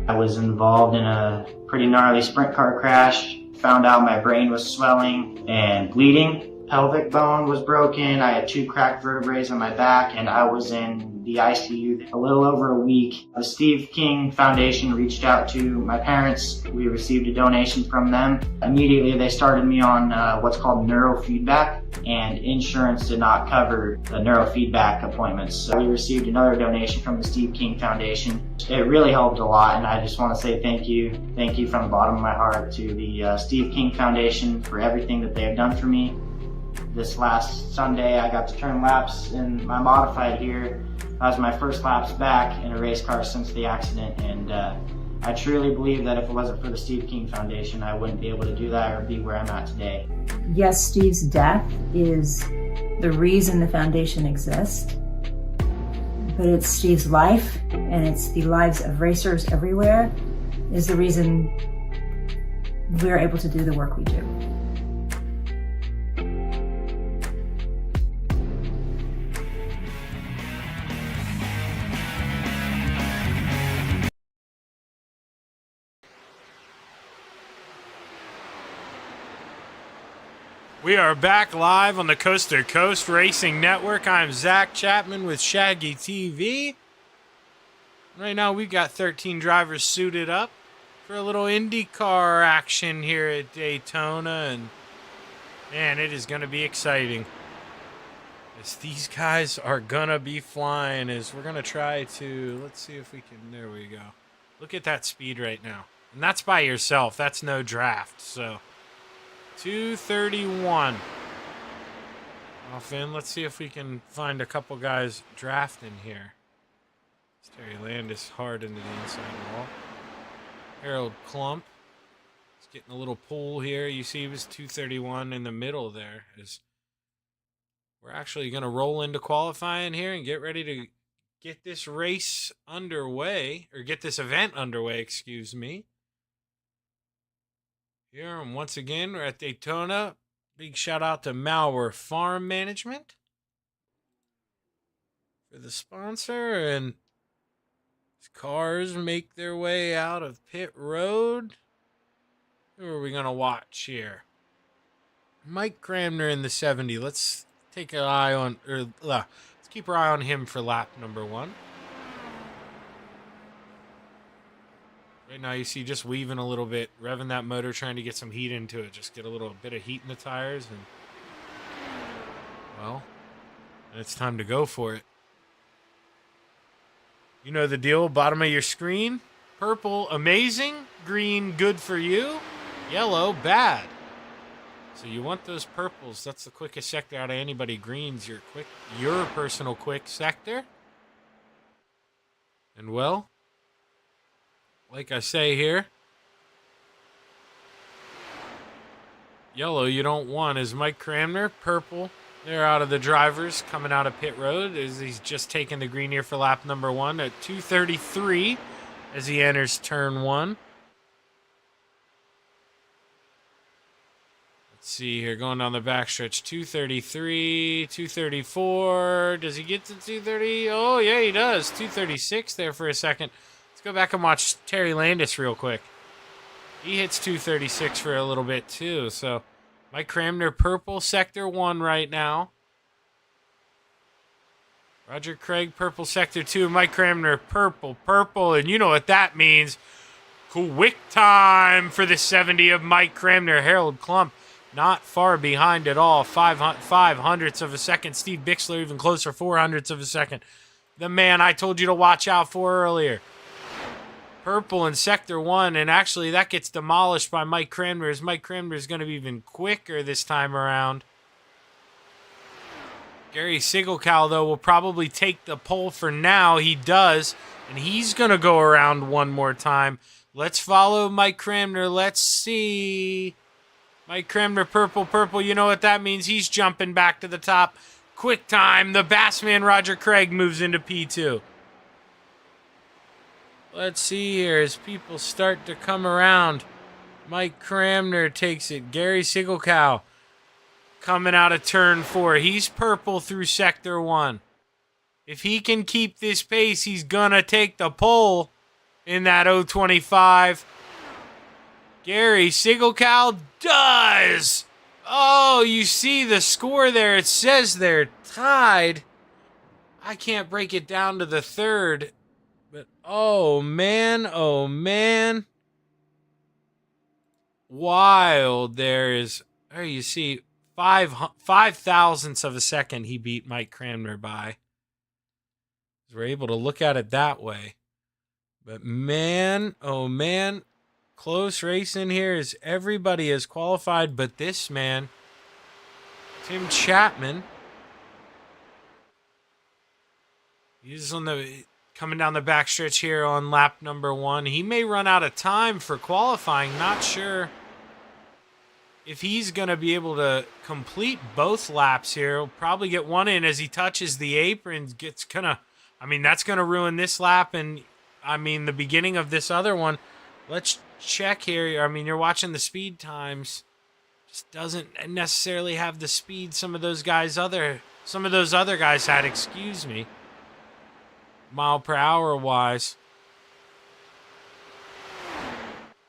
I was involved in a pretty gnarly sprint car crash. Found out my brain was swelling and bleeding. Pelvic bone was broken. I had 2 cracked vertebrae on my back, and I was in the ICU a little over a week. The Steve King Foundation reached out to my parents. We received a donation from them. Immediately they started me on what's called neurofeedback, and insurance did not cover the neurofeedback appointments. So we received another donation from the Steve King Foundation. It really helped a lot, and I just want to say thank you. Thank you from the bottom of my heart to the Steve King Foundation for everything that they have done for me. This last Sunday, I got to turn laps in my modified here. That was my first laps back in a race car since the accident, and I truly believe that if it wasn't for the Steve King Foundation, I wouldn't be able to do that or be where I'm at today. Yes, Steve's death is the reason the foundation exists, but it's Steve's life, and it's the lives of racers everywhere, is the reason we're able to do the work we do. We are back live on the Coast to Coast Racing Network. I'm Zach Chapman with Shaggy TV. Right now we've got 13 drivers suited up for a little IndyCar action here at Daytona, and man, it is going to be exciting. As these guys are going to be flying, as we're going to try to, let's see if we can, there we go. Look at that speed right now. And that's by yourself. That's no draft, so 231 off in. Let's see if we can find a couple guys drafting here. Terry Landis hard into the inside wall. Harold Klump is getting a little pull here. You see he was 231 in the middle there. We're actually going to roll into qualifying here and get ready to get this race underway, or get this event underway, excuse me. Here, and once again, we're at Daytona. Big shout out to Malware Farm Management for the sponsor. And as cars make their way out of pit road, who are we going to watch here? Mike Cramner in the 70. Let's take an eye on, or let's keep our eye on him for lap number 1. Right now you see just weaving a little bit, revving that motor, trying to get some heat into it. Just get a little bit of heat in the tires, and well, it's time to go for it. You know the deal, bottom of your screen. Purple, amazing. Green, good for you. Yellow, bad. So you want those purples. That's the quickest sector out of anybody. Green's your personal quick sector. And well, like I say here, yellow you don't want is Mike Cramner. Purple, they're out of the drivers coming out of pit road as he's just taking the green here for lap number 1 at 2:33 as he enters turn 1. Let's see here, going down the backstretch, 2:33, 2:34. Does he get to 2:30? Oh, yeah, he does. 2:36 there for a second. Let's go back and watch Terry Landis real quick. He hits 2:36 for a little bit, too. So, Mike Cramner, purple, sector 1 right now. Roger Craig, purple, sector 2. Mike Cramner, purple. And you know what that means. Quick time for the 70 of Mike Cramner. Harold Klump not far behind at all. 500ths of a second. Steve Bixler even closer, 400ths of a second. The man I told you to watch out for earlier. Purple in sector 1, and actually that gets demolished by Mike Cramner, as Mike Cramner is going to be even quicker this time around. Gary Sigelkow, though, will probably take the pole for now. He does, and he's going to go around one more time. Let's follow Mike Cramner. Let's see. Mike Cramner, purple. You know what that means. He's jumping back to the top. Quick time. The Bassman Roger Craig moves into P2. Let's see here as people start to come around. Mike Cramner takes it. Gary Sigelkow coming out of turn 4. He's purple through sector 1. If he can keep this pace, he's going to take the pole in that 025. Gary Sigelkow does. Oh, you see the score there. It says they're tied. I can't break it down to the third. But, oh, man. Wild. There you see, 5,000ths of a second he beat Mike Cramner by. We're able to look at it that way. But, man, oh, man. Close racing here as everybody is qualified, but this man, Tim Chapman, he's coming down the backstretch here on lap number 1. He may run out of time for qualifying. Not sure if he's going to be able to complete both laps here. He'll probably get one in as he touches the apron. That's going to ruin this lap and, the beginning of this other one. Let's check here. You're watching the speed times. Just doesn't necessarily have the speed some of those other guys had, excuse me. Mile per hour wise.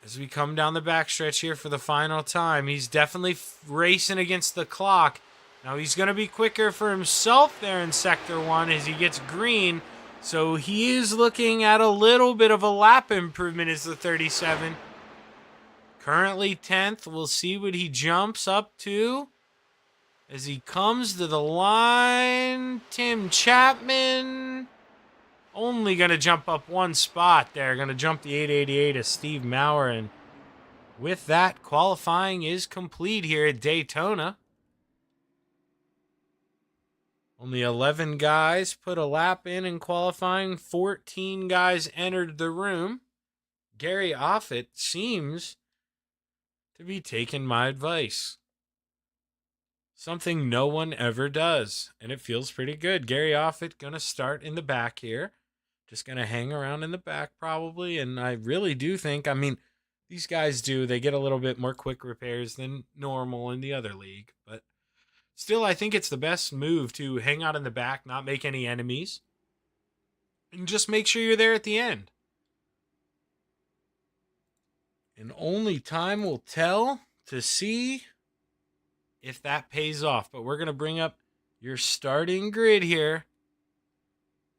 As we come down the backstretch here for the final time, he's definitely racing against the clock. Now he's going to be quicker for himself there in sector 1 as he gets green. So he is looking at a little bit of a lap improvement as the 37. Currently 10th. We'll see what he jumps up to as he comes to the line. Tim Chapman only going to jump up one spot there. Going to jump the 888 of Steve Maurer. And with that, qualifying is complete here at Daytona. Only 11 guys put a lap in qualifying. 14 guys entered the room. Gary Offit seems to be taking my advice. Something no one ever does. And it feels pretty good. Gary Offit going to start in the back here. Just going to hang around in the back probably. And I really do think, these guys they get a little bit more quick repairs than normal in the other league. But still, I think it's the best move to hang out in the back, not make any enemies, and just make sure you're there at the end. And only time will tell to see if that pays off. But we're going to bring up your starting grid here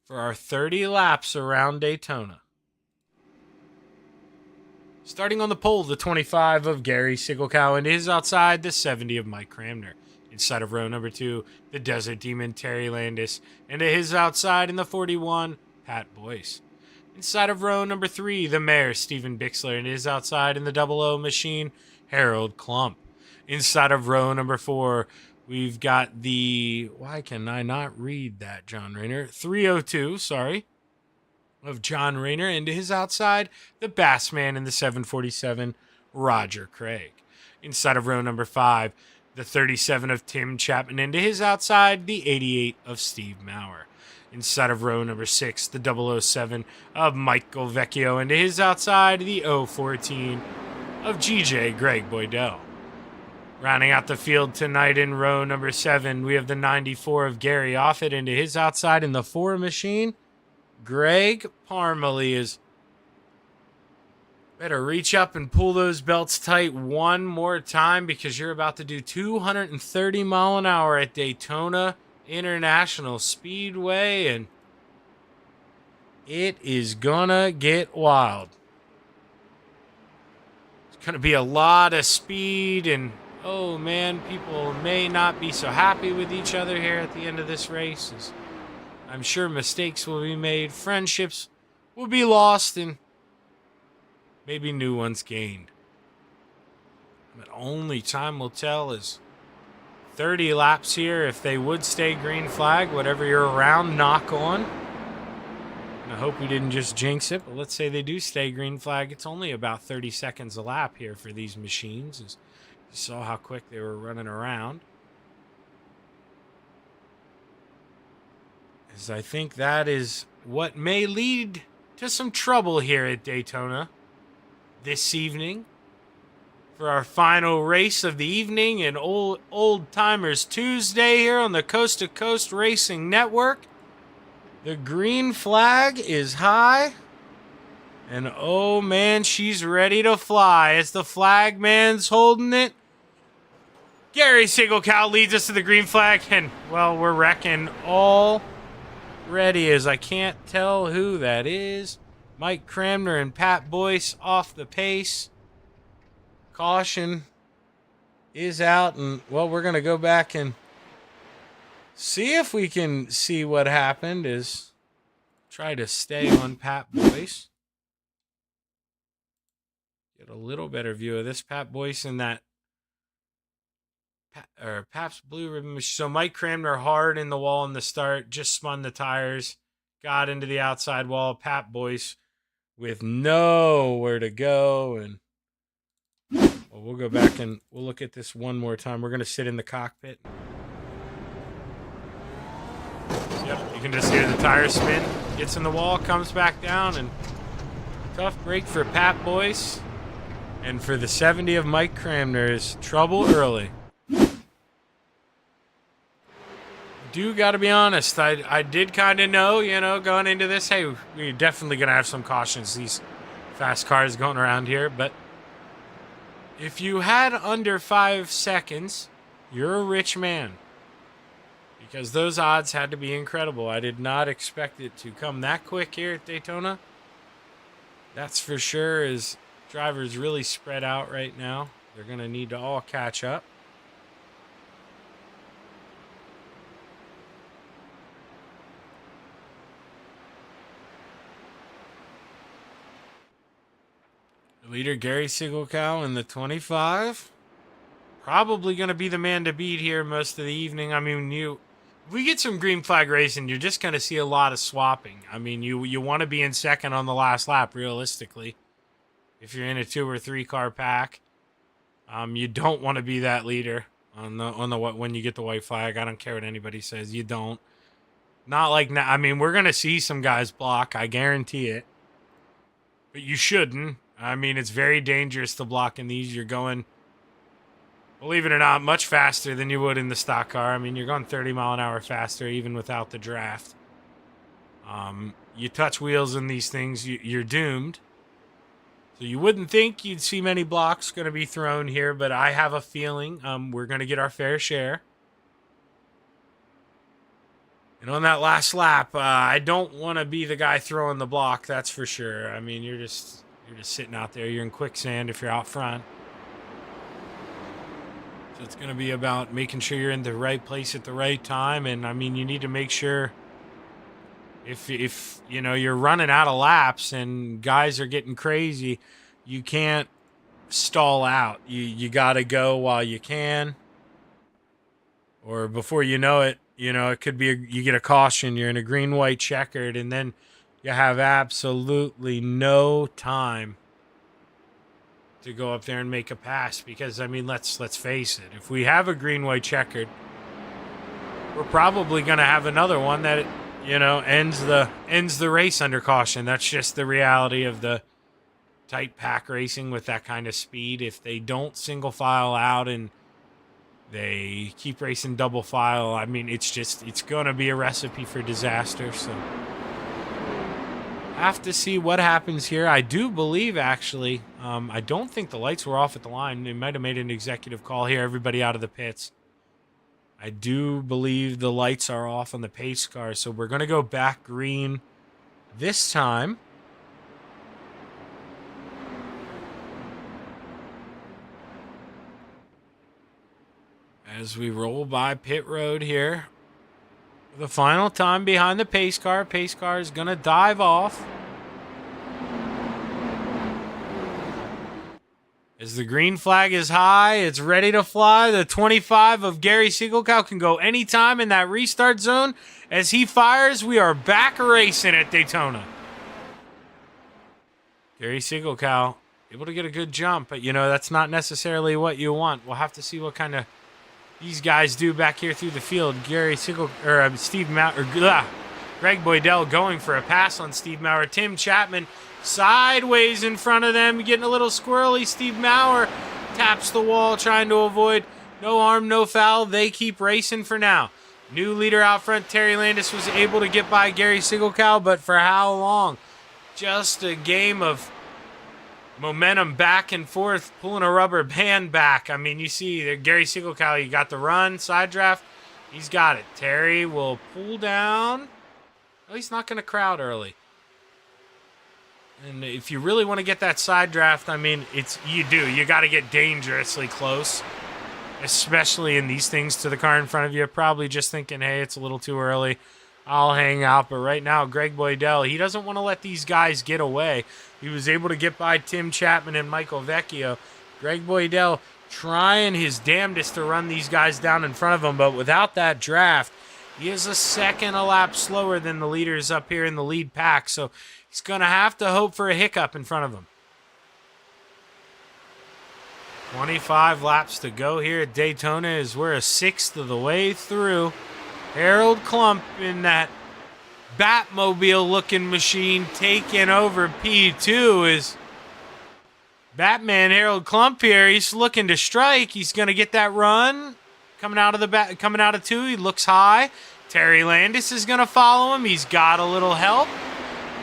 for our 30 laps around Daytona. Starting on the pole, the 25 of Gary Sigelkow, and his outside, the 70 of Mike Cramner. Inside of row number 2, the Desert Demon Terry Landis, and to his outside in the 41, Pat Boyce. Inside of row number 3, the Mayor Stephen Bixler, and his outside in the 00 machine, Harold Klump. Inside of row number 4, we've got the, why can I not read that, John Rayner? 302, sorry, of John Rayner, and to his outside, the Bassman in the 747, Roger Craig. Inside of row number 5, the 37 of Tim Chapman, and to his outside, the 88 of Steve Maurer. Inside of row number 6, the 007 of Michael Vecchio, and to his outside, the 014 of GJ Greg Boydell. Rounding out the field tonight in row number 7, we have the 94 of Gary Offit, and to his outside in the 4 machine, Greg Parmalee. Is better reach up and pull those belts tight one more time, because you're about to do 230 mile an hour at Daytona International Speedway, and it is gonna get wild. It's gonna be a lot of speed, and oh man, people may not be so happy with each other here at the end of this race. I'm sure mistakes will be made, friendships will be lost, and maybe new ones gained. But only time will tell. Is 30 laps here. If they would stay green flag, whatever you're around, knock on. And I hope we didn't just jinx it, but let's say they do stay green flag. It's only about 30 seconds a lap here for these machines. As you saw how quick they were running around. As I think that is what may lead to some trouble here at Daytona this evening for our final race of the evening and Old Timers Tuesday here on the Coast to Coast Racing Network. The green flag is high, and oh man, she's ready to fly as the flag man's holding it. Gary Sigelkow leads us to the green flag, and well, we're wrecking all ready, as I can't tell who that is. Mike Cramner and Pat Boyce off the pace. Caution is out, and well, we're going to go back and see if we can see what happened. Is try to stay on Pat Boyce. Get a little better view of this. Pat Boyce in that Pabst Blue Ribbon machine. So Mike Cramner hard in the wall in the start, just spun the tires, got into the outside wall. Pat Boyce with nowhere to go, and well, we'll go back and we'll look at this one more time. We're going to sit in the cockpit. Yep, you can just hear the tire spin. Gets in the wall, comes back down, and tough break for Pat Boyce. And for the 70 of Mike Cramner is trouble early. Do got to be honest, I did kind of know, going into this, hey, we're definitely going to have some cautions, these fast cars going around here, but if you had under 5 seconds, you're a rich man, because those odds had to be incredible. I did not expect it to come that quick here at Daytona. That's for sure, as drivers really spread out right now. They're going to need to all catch up. Leader Gary Sigelkow in the 25. Probably going to be the man to beat here most of the evening. I mean, if we get some green flag racing, you're just going to see a lot of swapping. I mean, you want to be in second on the last lap, realistically. If you're in a 2 or 3 car pack, you don't want to be that leader on the when you get the white flag. I don't care what anybody says. You don't. Not like now. I mean, we're going to see some guys block. I guarantee it. But you shouldn't. I mean, it's very dangerous to block in these. You're going, believe it or not, much faster than you would in the stock car. I mean, you're going 30 mile an hour faster even without the draft. You touch wheels in these things, you're doomed. So you wouldn't think you'd see many blocks going to be thrown here, but I have a feeling we're going to get our fair share. And on that last lap, I don't want to be the guy throwing the block, that's for sure. I mean, you're just You're just sitting out there. You're in quicksand if you're out front. So it's going to be about making sure you're in the right place at the right time. And, I mean, you need to make sure if you know, you're running out of laps and guys are getting crazy, you can't stall out. You got to go while you can. Or before you know it, you know, it could be you get a caution. You're in a green, white, checkered, and then you have absolutely no time to go up there and make a pass. Because, I mean, let's face it. If we have a green, white, checkered, we're probably going to have another one that, you know, ends the race under caution. That's just the reality of the tight pack racing with that kind of speed. If they don't single file out and they keep racing double file, I mean, it's going to be a recipe for disaster. So have to see what happens here. I do believe, actually, I don't think the lights were off at the line. They might have made an executive call here, everybody out of the pits. I do believe the lights are off on the pace car, so we're going to go back green this time. As we roll by pit road here. The final time behind the pace car. Pace car is going to dive off. As the green flag is high, it's ready to fly. The 25 of Gary Siegelkow can go anytime in that restart zone. As he fires, we are back racing at Daytona. Gary Siegelkow able to get a good jump, but, you know, that's not necessarily what you want. We'll have to see what kind of these guys do back here through the field. Gary Sigel or Steve Maurer, Greg Boydell going for a pass on Steve Maurer. Tim Chapman sideways in front of them, getting a little squirrely. Steve Maurer taps the wall, trying to avoid. No harm, no foul. They keep racing for now. New leader out front, Terry Landis, was able to get by Gary Siegelkow, but for how long? Just a game of momentum back and forth, pulling a rubber band back. I mean, you see that Gary Siegelkow, he got the run, side draft. He's got it. Terry will pull down. Oh, he's not going to crowd early. And if you really want to get that side draft, I mean, you got to get dangerously close, especially in these things to the car in front of you. Probably just thinking, hey, it's a little too early, I'll hang out. But right now, Greg Boydell, he doesn't want to let these guys get away. He was able to get by Tim Chapman and Michael Vecchio. Greg Boydell trying his damnedest to run these guys down in front of him, but without that draft, he is a second a lap slower than the leaders up here in the lead pack. So he's going to have to hope for a hiccup in front of him. 25 laps to go here at Daytona as we're a sixth of the way through. Harold Klump in that Batmobile-looking machine taking over P2 is Batman Harold Klump here. He's looking to strike. He's going to get that run coming out of two. He looks high. Terry Landis is going to follow him. He's got a little help.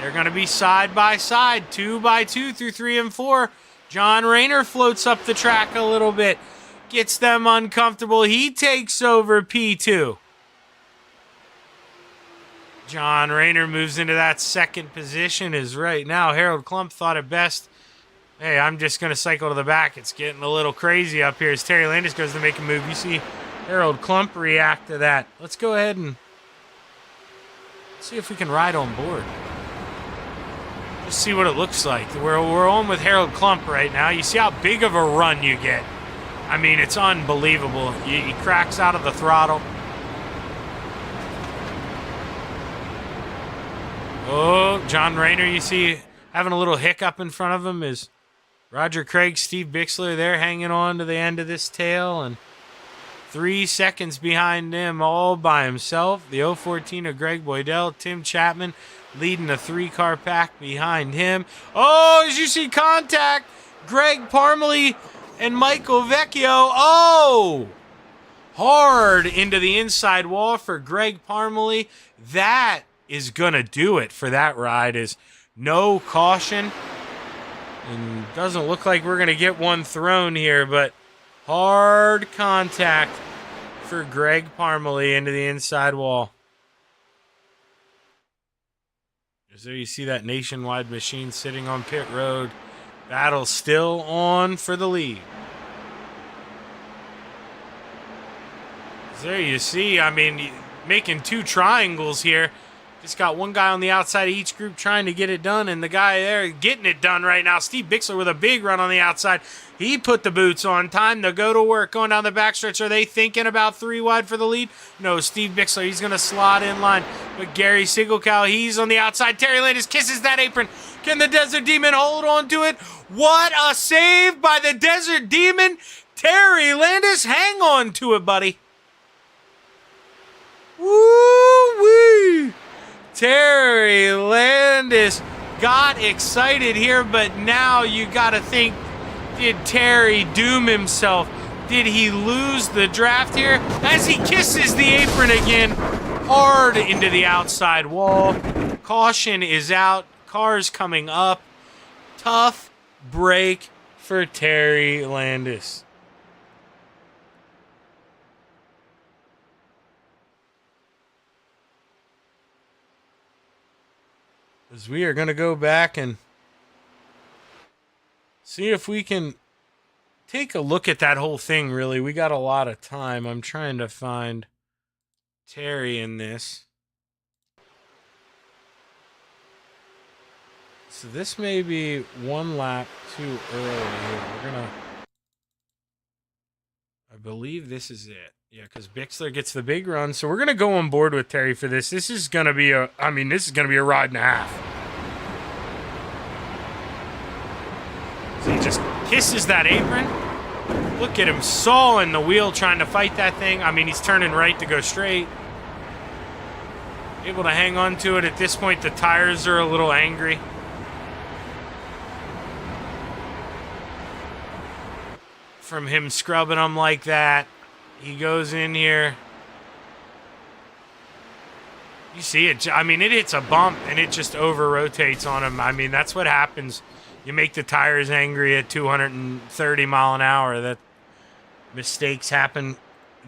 They're going to be side by side, 2 by 2 through 3 and 4. John Rayner floats up the track a little bit, gets them uncomfortable. He takes over P2. John Rayner moves into that second position as right now Harold Klump thought it best. Hey, I'm just going to cycle to the back. It's getting a little crazy up here as Terry Landis goes to make a move. You see Harold Klump react to that. Let's go ahead and see if we can ride on board. Just see what it looks like. We're on with Harold Klump right now. You see how big of a run you get. I mean, it's unbelievable. He cracks out of the throttle. Oh, John Rayner, you see, having a little hiccup in front of him is Roger Craig, Steve Bixler there hanging on to the end of this tail, and 3 seconds behind him all by himself. The 014 of Greg Boydell, Tim Chapman leading a 3-car pack behind him. Oh, as you see contact, Greg Parmalee and Michael Vecchio. Oh, hard into the inside wall for Greg Parmalee. That is going to do it for that ride. Is no caution. And doesn't look like we're going to get one thrown here, but hard contact for Greg Parmalee into the inside wall. So you see that Nationwide machine sitting on pit road. Battle still on for the lead. There you see, I mean, making two triangles here. Just got one guy on the outside of each group trying to get it done, and the guy there getting it done right now, Steve Bixler, with a big run on the outside. He put the boots on. Time to go to work going down the backstretch. Are they thinking about 3 wide for the lead? No, Steve Bixler, he's going to slot in line. But Gary Sigelkow, he's on the outside. Terry Landis kisses that apron. Can the Desert Demon hold on to it? What a save by the Desert Demon. Terry Landis, hang on to it, buddy. Woo-wee! Terry Landis got excited here, but now you got to think, did Terry doom himself? Did he lose the draft here? As he kisses the apron again, hard into the outside wall. Caution is out. Cars coming up. Tough break for Terry Landis. As we are going to go back and see if we can take a look at that whole thing, really. We got a lot of time. I'm trying to find Terry in this. So this may be one lap too early here. We're going to... I believe this is it. Yeah, because Bixler gets the big run. So we're going to go on board with Terry for this. This is going to be a... I mean, this is going to be a ride and a half. So he just kisses that apron. Look at him sawing the wheel trying to fight that thing. I mean, he's turning right to go straight. Able to hang on to it. At this point, the tires are a little angry. From him scrubbing them like that. He goes in here. You see it. I mean, it hits a bump and it just over-rotates on him. I mean, that's what happens. You make the tires angry at 230 mile an hour. That mistakes happen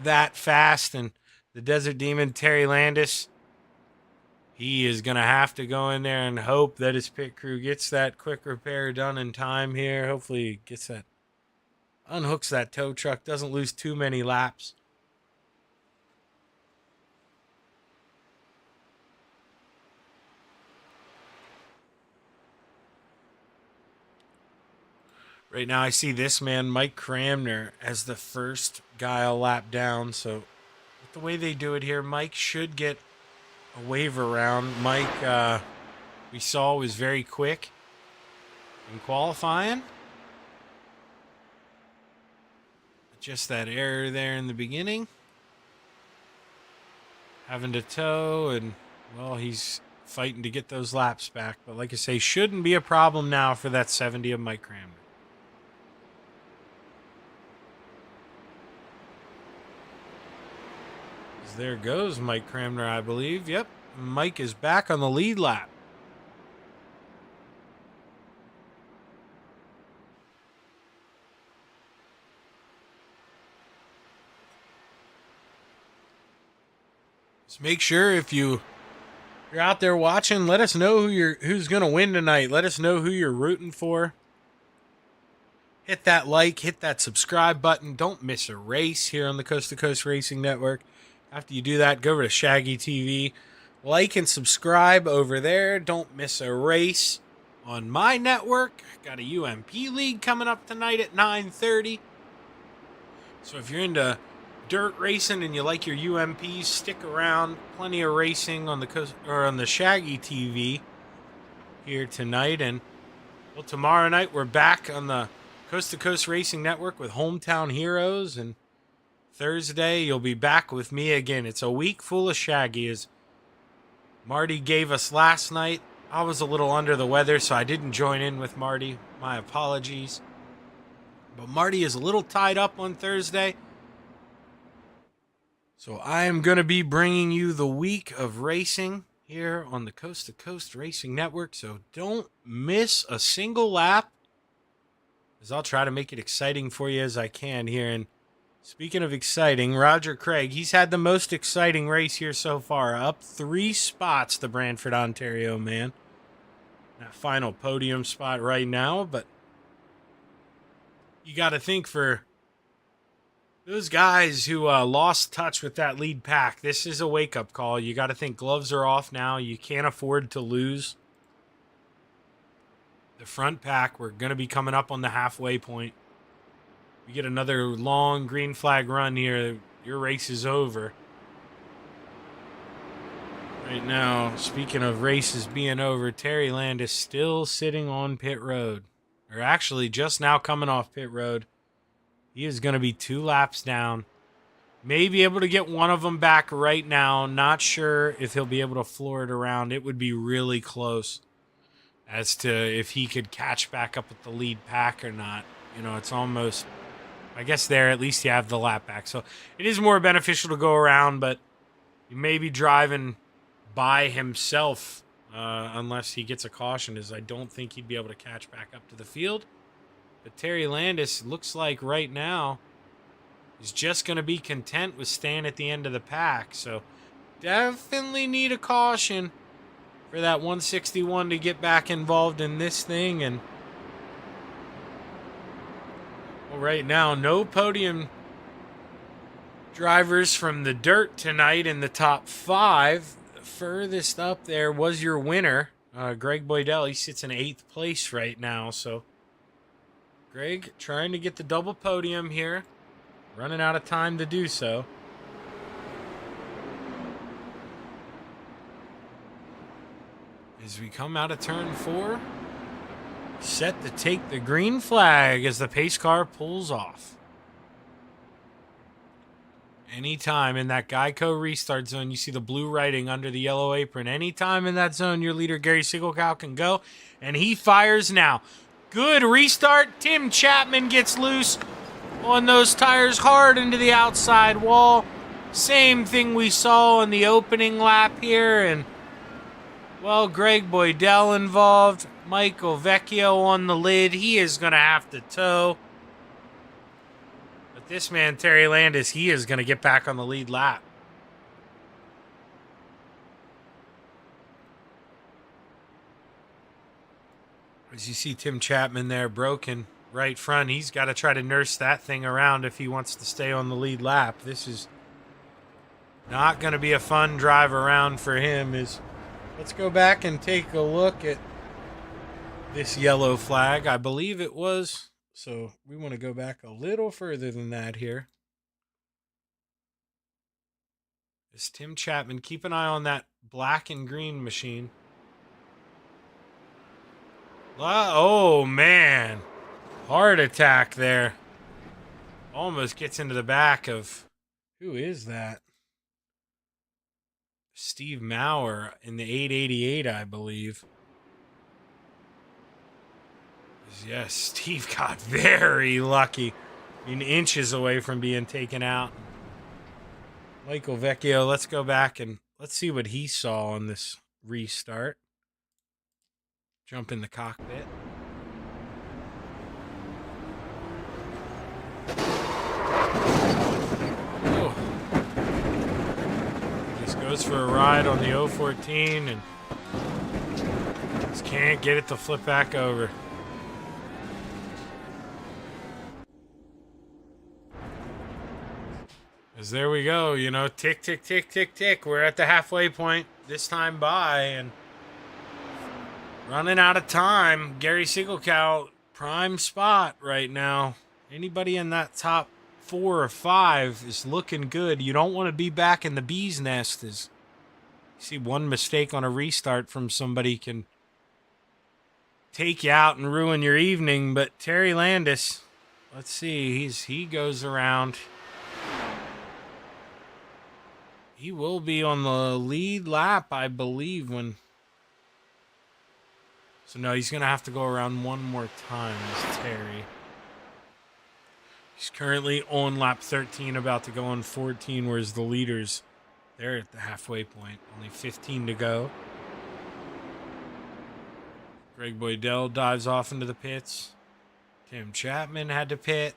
that fast. And the Desert Demon, Terry Landis, he is going to have to go in there and hope that his pit crew gets that quick repair done in time here. Hopefully he gets that, unhooks that tow truck, doesn't lose too many laps. Right now I see this man, Mike Cramner, as the first guy a lap down. So with the way they do it here, Mike should get a wave around. Mike, we saw, was very quick in qualifying. Just that error there in the beginning. Having to tow, and, well, he's fighting to get those laps back. But like I say, shouldn't be a problem now for that 70 of Mike Cramner. There goes Mike Cramner, I believe. Yep, Mike is back on the lead lap. Just make sure if you're out there watching, let us know who's going to win tonight. Let us know who you're rooting for. Hit that like, hit that subscribe button. Don't miss a race here on the Coast to Coast Racing Network. After you do that, go over to Shaggy TV. Like and subscribe over there. Don't miss a race on my network. Got a UMP League coming up tonight at 9:30. So if you're into dirt racing and you like your UMPs, stick around. Plenty of racing on the coast or on the Shaggy TV here tonight. And well, tomorrow night we're back on the Coast to Coast Racing Network with Hometown Heroes, and Thursday, you'll be back with me again. It's a week full of Shaggy, as Marty gave us last night. I was a little under the weather, so I didn't join in with Marty. My apologies. But Marty is a little tied up on Thursday. So I am going to be bringing you the week of racing here on the Coast to Coast Racing Network. So don't miss a single lap, as I'll try to make it exciting for you as I can here. And speaking of exciting, Roger Craig, he's had the most exciting race here so far. Up 3 spots, the Brantford, Ontario man. That final podium spot right now, but you got to think for those guys who lost touch with that lead pack, this is a wake-up call. You got to think gloves are off now. You can't afford to lose the front pack. We're going to be coming up on the halfway point. We get another long green flag run here, your race is over. Right now, speaking of races being over, Terry Landis still sitting on pit road. Or actually, just now coming off pit road. He is going to be 2 laps down. May be able to get one of them back right now. Not sure if he'll be able to floor it around. It would be really close as to if he could catch back up with the lead pack or not. You know, it's almost, I guess there, at least you have the lap back. So it is more beneficial to go around, but you may be driving by himself unless he gets a caution, as I don't think he'd be able to catch back up to the field. But Terry Landis looks like right now is just going to be content with staying at the end of the pack. So definitely need a caution for that 161 to get back involved in this thing. And well, right now, no podium drivers from the dirt tonight in the top 5. Furthest up there was your winner, Greg Boydell. He sits in 8th place right now. So Greg trying to get the double podium here. Running out of time to do so. As we come out of turn 4, set to take the green flag as the pace car pulls off. Anytime in that Geico restart zone, you see the blue writing under the yellow apron. Anytime in that zone, your leader, Gary Siegelkow, can go. And he fires now. Good restart. Tim Chapman gets loose on those tires hard into the outside wall. Same thing we saw on the opening lap here. And, well, Greg Boydell involved. Michael Vecchio on the lid. He is going to have to tow. But this man, Terry Landis, he is going to get back on the lead lap. As you see Tim Chapman there, broken right front. He's got to try to nurse that thing around if he wants to stay on the lead lap. This is not going to be a fun drive around for him. Let's go back and take a look at this yellow flag. I believe it was. So we want to go back a little further than that here. It's Tim Chapman. Keep an eye on that black and green machine. Oh, man. Heart attack there. Almost gets into the back of... Who is that? Steve Maurer in the 888, I believe. Yes, Steve got very lucky. Inches away from being taken out. Michael Vecchio, let's go back and let's see what he saw on this restart. Jump in the cockpit. Oh. Just goes for a ride on the 014 and just can't get it to flip back over. As there we go, you know, tick, tick, tick, tick, tick. We're at the halfway point this time by and running out of time. Gary Siegelkow, prime spot right now. Anybody in that top 4 or 5 is looking good. You don't want to be back in the bee's nest. As you see, one mistake on a restart from somebody can take you out and ruin your evening. But Terry Landis, let's see, he goes around. He will be on the lead lap, I believe, when... So, no, he's going to have to go around one more time, as Terry. He's currently on lap 13, about to go on 14, whereas the leaders, they're at the halfway point. Only 15 to go. Greg Boydell dives off into the pits. Tim Chapman had to pit.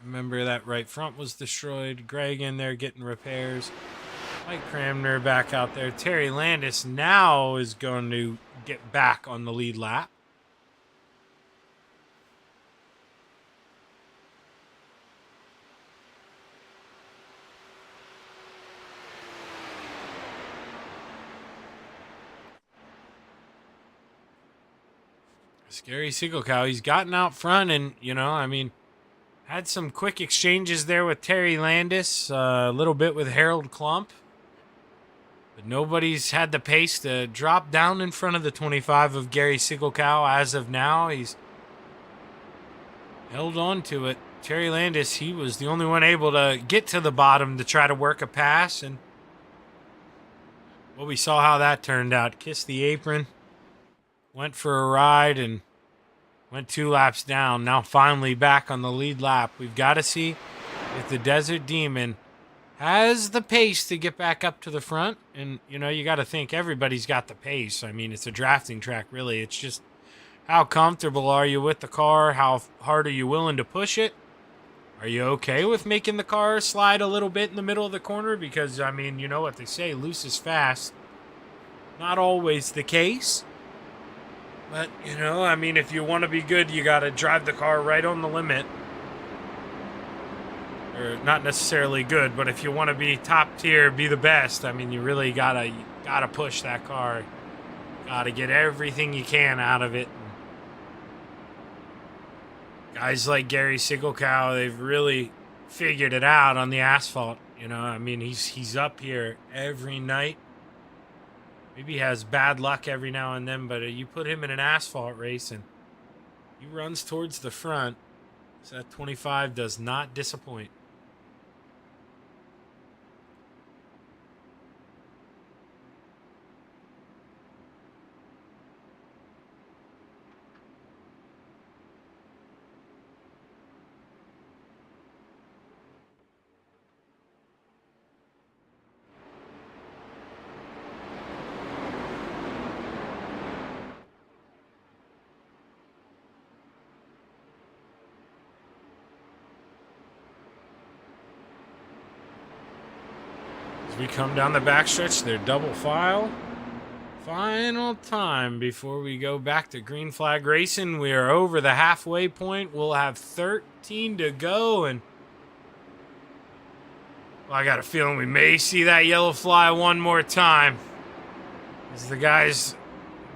Remember that right front was destroyed. Greg in there getting repairs. Mike Cramner back out there. Terry Landis now is going to get back on the lead lap. Scary Single Cow, he's gotten out front and, you know, I mean, had some quick exchanges there with Terry Landis, a little bit with Harold Klump. But nobody's had the pace to drop down in front of the 25 of Gary Single Cow as of now. He's held on to it. Terry Landis, he was the only one able to get to the bottom to try to work a pass. And, well, we saw how that turned out. Kissed the apron. Went for a ride and went 2 laps down. Now finally back on the lead lap. We've got to see if the Desert Demon has the pace to get back up to the front. And, you know, you got to think everybody's got the pace. I mean, it's a drafting track, really. It's just how comfortable are you with the car? How hard are you willing to push it? Are you okay with making the car slide a little bit in the middle of the corner? Because, I mean, you know what they say, loose is fast. Not always the case. But, you know, I mean, if you want to be good, you got to drive the car right on the limit. Or not necessarily good, but if you want to be top tier, be the best, I mean, you really gotta push that car. Gotta get everything you can out of it. Guys like Gary Single Cow, they've really figured it out on the asphalt. You know, I mean, he's up here every night. Maybe he has bad luck every now and then, but you put him in an asphalt race and he runs towards the front. So that 25 does not disappoint. As we come down the backstretch, they're double file. Final time before we go back to green flag racing. We are over the halfway point. We'll have 13 to go, and well, I got a feeling we may see that yellow fly one more time. As the guy's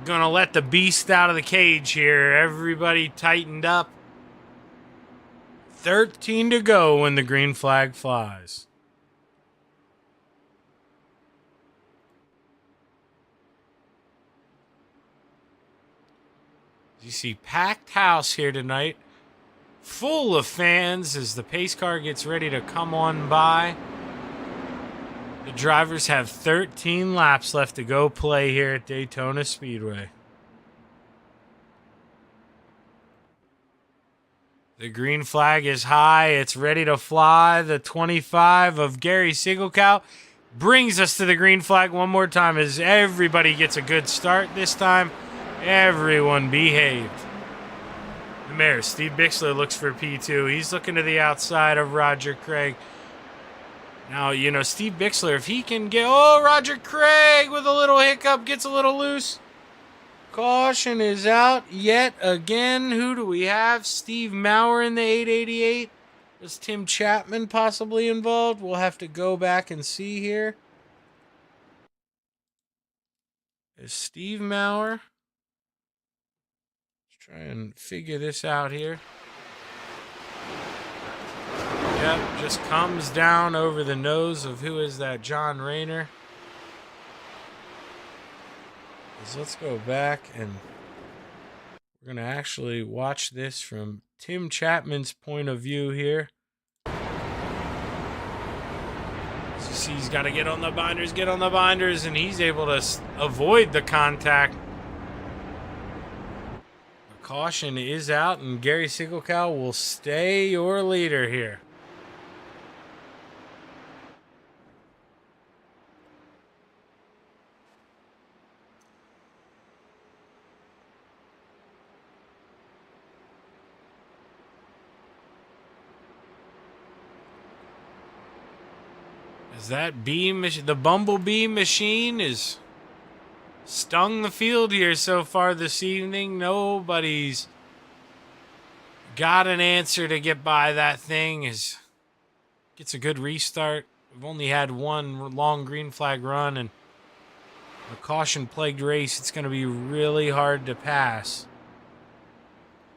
gonna let the beast out of the cage here. Everybody tightened up. 13 to go when the green flag flies. You see packed house here tonight, full of fans as the pace car gets ready to come on by. The drivers have 13 laps left to go play here at Daytona Speedway. The green flag is high. It's ready to fly. The 25 of Gary Single Cow brings us to the green flag one more time as everybody gets a good start this time. Everyone behaved. The mayor, Steve Bixler, looks for P2. He's looking to the outside of Roger Craig. Now, you know, Steve Bixler, if he can get... Oh, Roger Craig with a little hiccup, gets a little loose. Caution is out yet again. Who do we have? Steve Maurer in the 888. Was Tim Chapman possibly involved? We'll have to go back and see here. Is Steve Maurer... Try and figure this out here. Yep, just comes down over the nose of who is that, John Rayner. So let's go back and we're going to actually watch this from Tim Chapman's point of view here. As you see, he's got to get on the binders, and he's able to avoid the contact. Caution is out, and Gary Single Cow will stay your leader here. As that the Bumblebee machine is... stung the field here so far this evening. Nobody's got an answer to get by that thing. Gets a good restart. We've only had one long green flag run, and a caution-plagued race. It's going to be really hard to pass.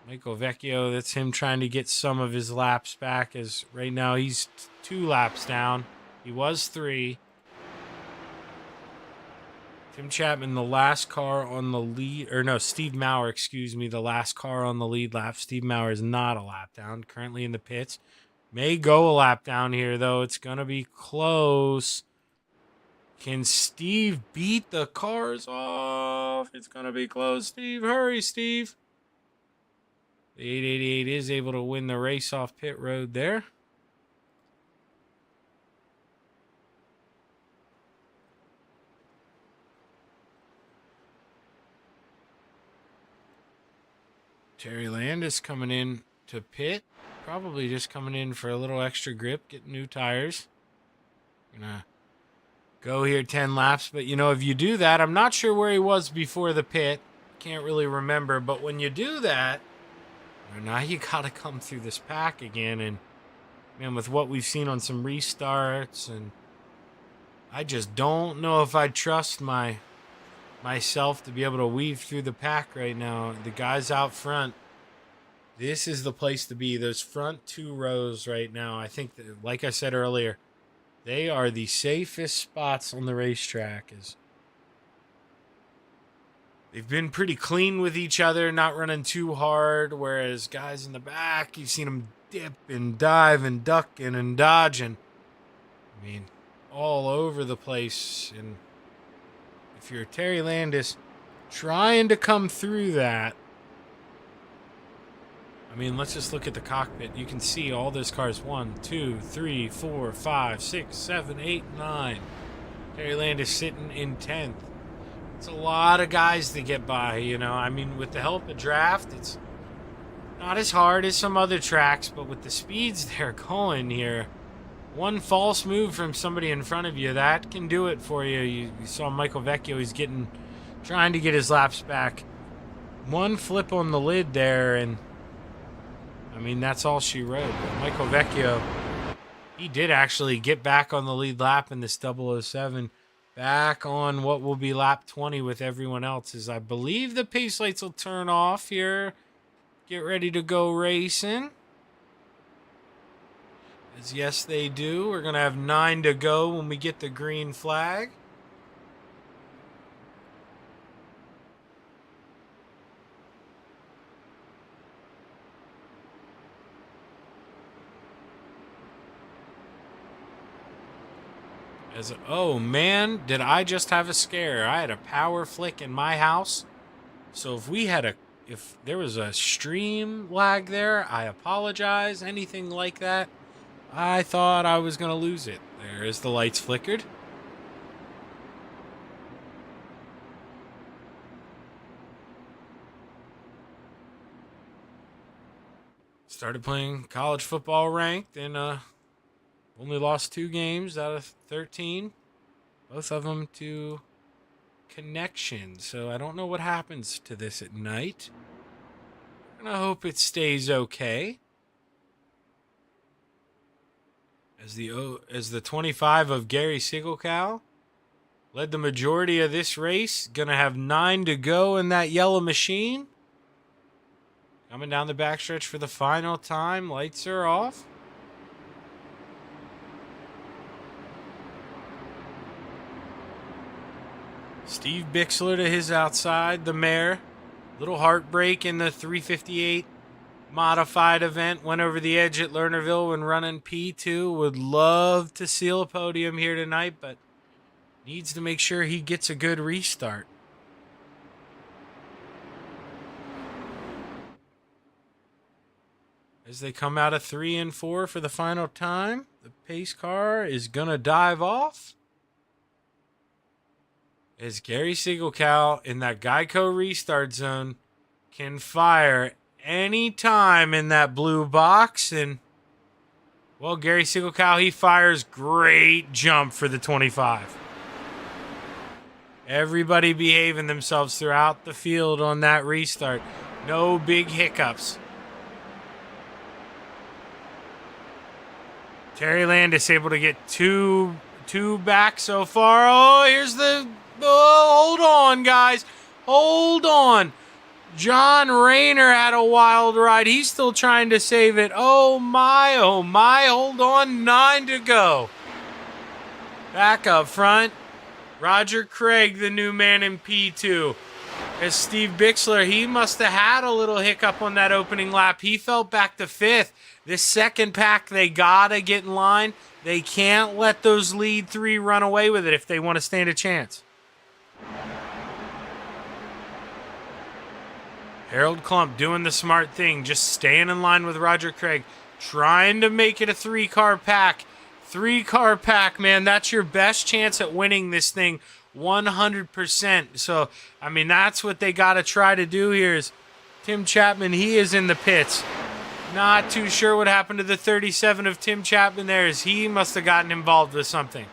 Michael Vecchio, that's him trying to get some of his laps back, as right now he's 2 laps down. He was 3. Tim Chapman, the last car on the lead, or no, Steve Maurer, excuse me, the last car on the lead lap. Steve Maurer is not a lap down, currently in the pits. May go a lap down here, though. It's going to be close. Can Steve beat the cars off? It's going to be close, Steve. Hurry, Steve. The 888 is able to win the race off pit road there. Terry Landis coming in to pit. Probably just coming in for a little extra grip, getting new tires. Gonna go here 10 laps. But, you know, if you do that, I'm not sure where he was before the pit. Can't really remember. But when you do that, now you got to come through this pack again. And, man, with what we've seen on some restarts, and I just don't know if I trust myself to be able to weave through the pack right now. The guys out front, this is the place to be. Those front 2 rows right now, I think that, like I said earlier, they are the safest spots on the racetrack. They've been pretty clean with each other, not running too hard, whereas guys in the back, you've seen them dip and dive and duck and dodge, and I mean, all over the place. And if you're Terry Landis trying to come through that, I mean, let's just look at the cockpit. You can see all those cars. 1, 2, 3, 4, 5, 6, 7, 8, 9. Terry Landis sitting in 10th. It's a lot of guys to get by, you know. I mean, with the help of draft, it's not as hard as some other tracks, but with the speeds they're going here, one false move from somebody in front of you, that can do it for you. You saw Michael Vecchio, he's trying to get his laps back. One flip on the lid there, and I mean, that's all she wrote. But Michael Vecchio, he did actually get back on the lead lap in this 007. Back on what will be lap 20 with everyone else, as I believe the pace lights will turn off here. Get ready to go racing. As yes, they do. We're going to have 9 to go when we get the green flag. Oh man, did I just have a scare? I had a power flick in my house. So if there was a stream lag there, I apologize. Anything like that, I thought I was going to lose it. There's the lights flickered. Started playing college football ranked, and only lost 2 games out of 13. Both of them to Connection. So I don't know what happens to this at night. And I hope it stays okay. As the 25 of Gary Sigelkow led the majority of this race. Gonna have 9 to go in that yellow machine. Coming down the backstretch for the final time. Lights are off. Steve Bixler to his outside, the mayor. Little heartbreak in the 358 modified event. Went over the edge at Lernerville when running P2. Would love to seal a podium here tonight, but needs to make sure he gets a good restart. As they come out of 3 and 4 for the final time, the pace car is going to dive off. As Gary Sigelkow in that Geico restart zone can fire any time in that blue box. And, well, Gary Sigelkow, he fires. Great jump for the 25. Everybody behaving themselves throughout the field on that restart. No big hiccups. Terry Landis able to get two back so far. Oh, here's the... Oh, hold on, guys. Hold on. John Rayner had a wild ride. He's still trying to save it. Oh my, oh my. Hold on, 9 to go. Back up front, Roger Craig, the new man in P2. As Steve Bixler, he must have had a little hiccup on that opening lap. He fell back to 5th. This second pack, they gotta get in line. They can't let those lead 3 run away with it if they want to stand a chance. Harold Klump doing the smart thing, just staying in line with Roger Craig, trying to make it a 3-car pack. 3-car pack, man, that's your best chance at winning this thing 100%. So, I mean, that's what they got to try to do here is Tim Chapman, he is in the pits. Not too sure what happened to the 37 of Tim Chapman there, as he must have gotten involved with something.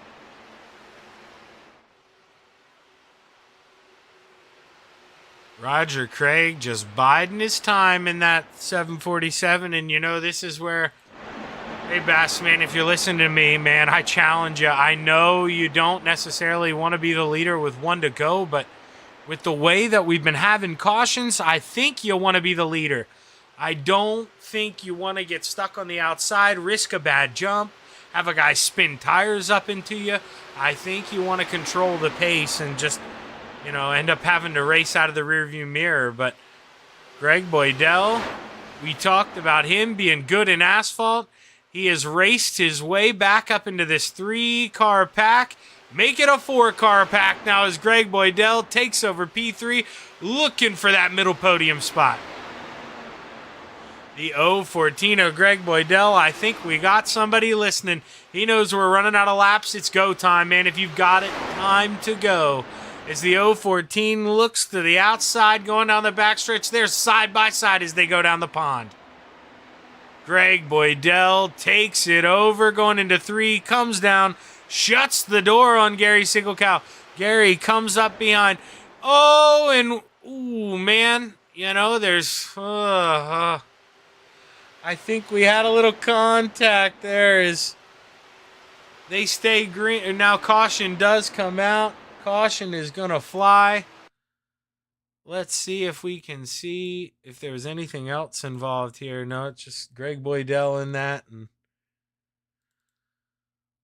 Roger Craig just biding his time in that 747, and you know, this is where, hey, Bass, man, if you're listening to me, man, I challenge you. I know you don't necessarily want to be the leader with 1 to go, but with the way that we've been having cautions, I think you want to be the leader. I don't think you want to get stuck on the outside, risk a bad jump, have a guy spin tires up into you. I think you want to control the pace and just, you know, end up having to race out of the rearview mirror. But Greg Boydell, we talked about him being good in asphalt. He has raced his way back up into this 3-car pack. Make it a 4-car pack now as Greg Boydell takes over P3, looking for that middle podium spot. The 014 of Greg Boydell, I think we got somebody listening. He knows we're running out of laps. It's go time, man. If you've got it, time to go. As the 014 looks to the outside, going down the backstretch, they're side by side as they go down the pond. Greg Boydell takes it over, going into 3, comes down, shuts the door on Gary Singelkow. Gary comes up behind. Oh, and, ooh, man, you know, there's, I think we had a little contact there as they stay green. And now caution does come out. Caution is going to fly. Let's see if we can see if there was anything else involved here. No, it's just Greg Boydell in that. And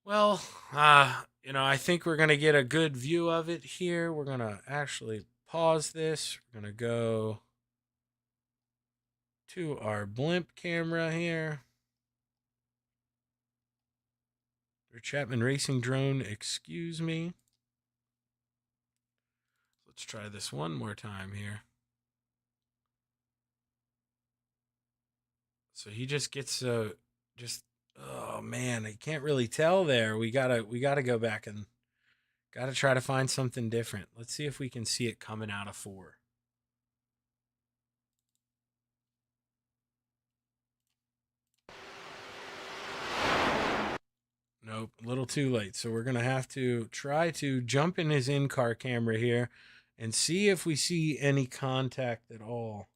well, you know, I think we're going to get a good view of it here. We're going to actually pause this. We're going to go to our blimp camera here. Or Chapman Racing Drone, excuse me. Let's try this one more time here. So he just gets oh man, I can't really tell there. We gotta go back and gotta try to find something different. Let's see if we can see it coming out of 4. Nope, a little too late. So we're going to have to try to jump in his in-car camera here and see if we see any contact at all.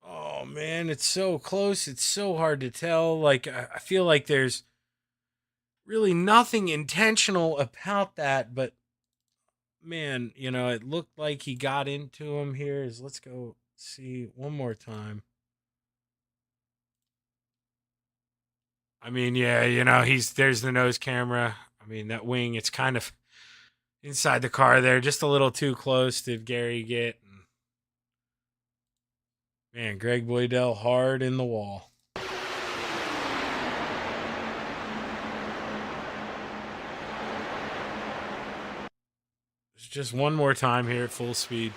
Oh, man, it's so close. It's so hard to tell. Like, I feel like there's really nothing intentional about that, but man, you know, it looked like he got into him here. Let's go see one more time. I mean, yeah, you know, there's the nose camera. I mean, that wing, it's kind of inside the car there, just a little too close to Gary get. Man, Greg Boydell hard in the wall. Just one more time here at full speed.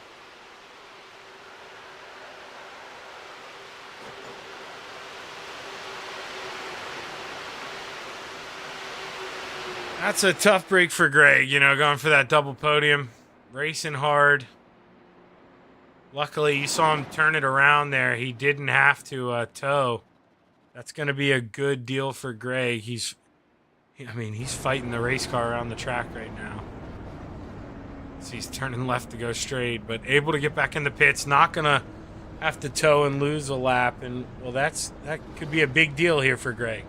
That's a tough break for Greg, you know, going for that double podium, racing hard. Luckily, you saw him turn it around there. He didn't have to tow. That's going to be a good deal for Greg. He's fighting the race car around the track right now. So he's turning left to go straight, but able to get back in the pits. Not going to have to tow and lose a lap. And, well, that could be a big deal here for Greg.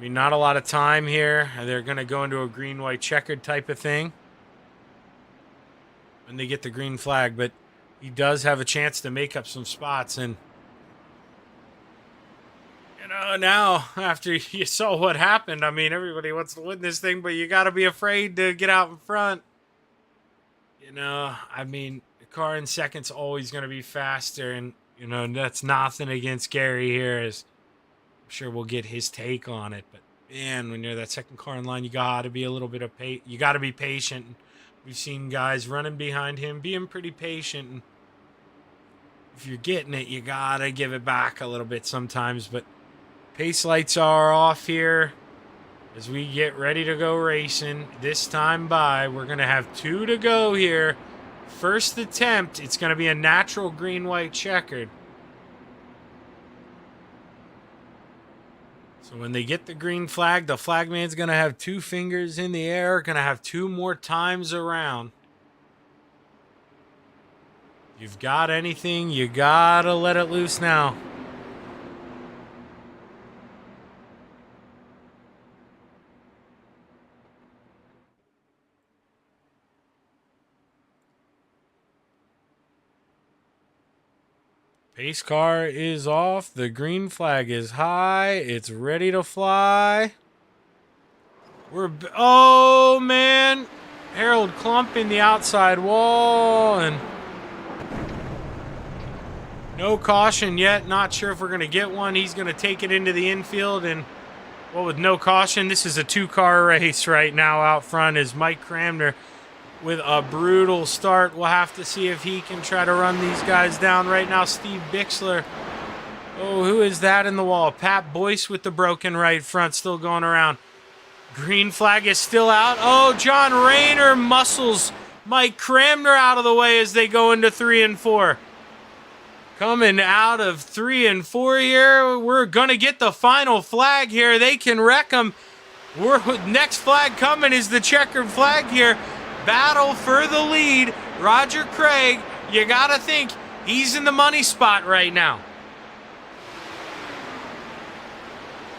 I mean, not a lot of time here. They're going to go into a green-white checkered type of thing when they get the green flag, but he does have a chance to make up some spots. And, you know, now after you saw what happened, I mean, everybody wants to win this thing, but you got to be afraid to get out in front. You know, I mean, the car in second's always going to be faster, and, you know, that's nothing against Gary here, as I'm sure we'll get his take on it. But, man, when you're that second car in line, you got to be a little bit of you got to be patient. We've seen guys running behind him, being pretty patient. And if you're getting it, you got to give it back a little bit sometimes. But pace lights are off here as we get ready to go racing. This time by, we're going to have 2 to go here. First attempt, it's going to be a natural green-white checkered. So when they get the green flag, the flagman's going to have 2 fingers in the air, going to have 2 more times around. You've got anything, you got to let it loose now. Pace car is off. The green flag is high. It's ready to fly. Oh, man. Harold clumping the outside wall. And no caution yet. Not sure if we're going to get one. He's going to take it into the infield. And, well, with no caution, this is a 2-car race right now out front as Mike Cramner with a brutal start. We'll have to see if he can try to run these guys down. Right now, Steve Bixler. Oh, who is that in the wall? Pat Boyce with the broken right front still going around. Green flag is still out. Oh, John Rayner muscles Mike Cramner out of the way as they go into 3 and 4. Coming out of 3 and 4 here. We're going to get the final flag here. They can wreck them. Next flag coming is the checkered flag here. Battle for the lead. Roger Craig, you got to think he's in the money spot right now.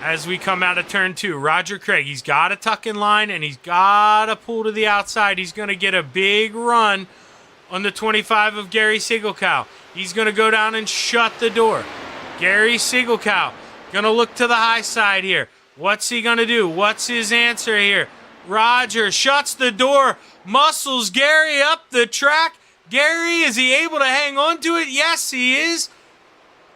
As we come out of turn 2, Roger Craig, he's got to tuck in line and he's got to pull to the outside. He's going to get a big run on the 25 of Gary Sigelkow. He's going to go down and shut the door. Gary Sigelkow going to look to the high side here. What's he going to do? What's his answer here? Roger shuts the door. Muscles Gary up the track. Gary, is he able to hang on to it? Yes, he is.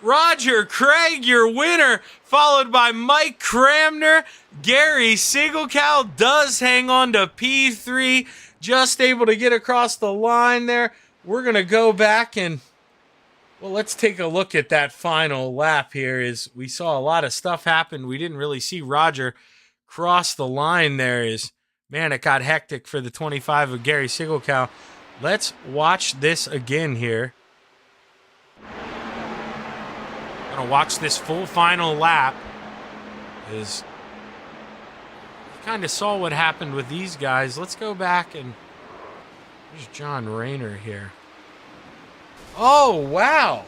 Roger Craig, your winner, followed by Mike Cramner. Gary Sigelkow does hang on to P3, just able to get across the line there. We're going to go back and, well, let's take a look at that final lap here. As we saw a lot of stuff happen. We didn't really see Roger cross the line there. Man, it got hectic for the 25 of Gary Sigelkow. Let's watch this again here. I'm going to watch this full final lap. As kind of saw what happened with these guys. Let's go back and there's John Rayner here. Oh, wow.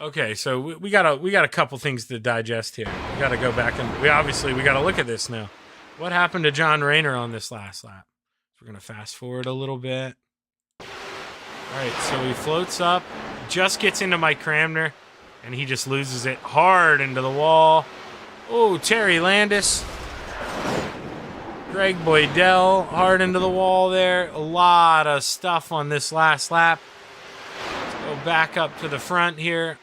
Okay, so we got a couple things to digest here. We got to go back and we got to look at this now. What happened to John Rayner on this last lap? So we're going to fast forward a little bit. All right, so he floats up, just gets into Mike Cramner, and he just loses it hard into the wall. Oh, Terry Landis. Greg Boydell hard into the wall there. A lot of stuff on this last lap. Let's go back up to the front here.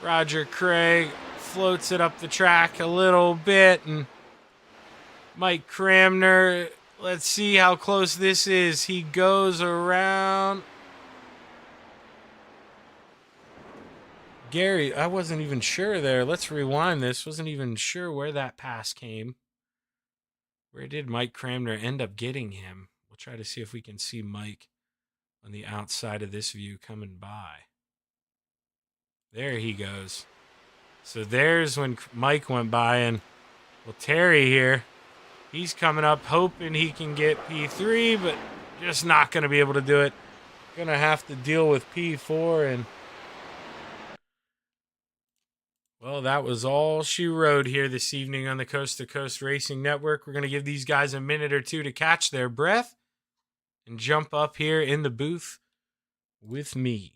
Roger Craig floats it up the track a little bit, and Mike Cramner, let's see how close this is. He goes around. Gary, I wasn't even sure there. Let's rewind this. Wasn't even sure where that pass came. Where did Mike Cramner end up getting him? We'll try to see if we can see Mike on the outside of this view coming by. There he goes. So there's when Mike went by, and, well, Terry here, he's coming up hoping he can get P3, but just not going to be able to do it. Going to have to deal with P4, and Well, that was all she wrote here this evening on the Coast to Coast Racing Network. We're going to give these guys a minute or two to catch their breath and jump up here in the booth with me.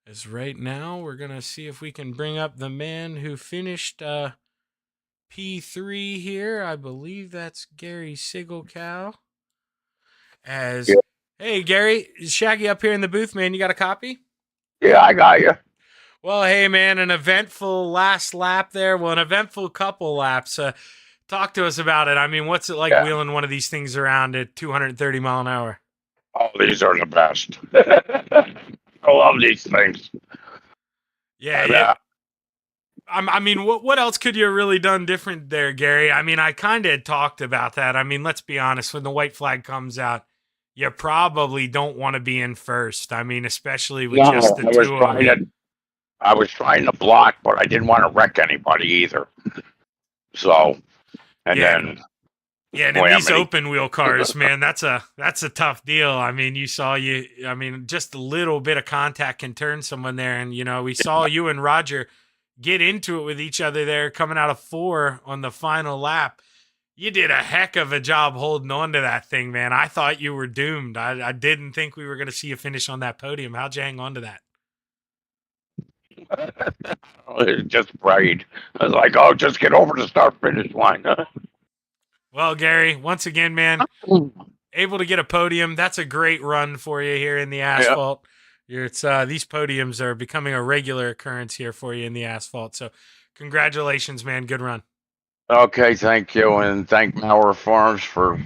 As right now, we're going to see if we can bring up the man who finished P3 here. I believe that's Gary Sigelcow. Hey, Gary, is Shaggy up here in the booth, man? You got a copy? Yeah, I got you. Well, hey, man, an eventful last lap there. Well, an eventful couple laps. Talk to us about it. I mean, what's it like wheeling one of these things around at 230 mile an hour? Oh, these are the best. I love these things. Yeah. I mean, what else could you have really done different there, Gary? I mean, I kind of talked about that. I mean, let's be honest. When the white flag comes out, you probably don't want to be in first. I mean, especially with just the two of them. I was trying to block, but I didn't want to wreck anybody either. So, and then in these open wheel cars, man, that's a tough deal. I mean, just a little bit of contact can turn someone there. And, we saw you and Roger get into it with each other there coming out of 4 on the final lap. You did a heck of a job holding on to that thing, man. I thought you were doomed. I didn't think we were going to see you finish on that podium. How'd you hang on to that? It just prayed. I was like, oh, just get over the start-finish line. Well, Gary, once again, man, able to get a podium. That's a great run for you here in the asphalt. Yeah. These podiums are becoming a regular occurrence here for you in the asphalt. So congratulations, man. Good run. Okay, thank you. And thank Mauer Farms for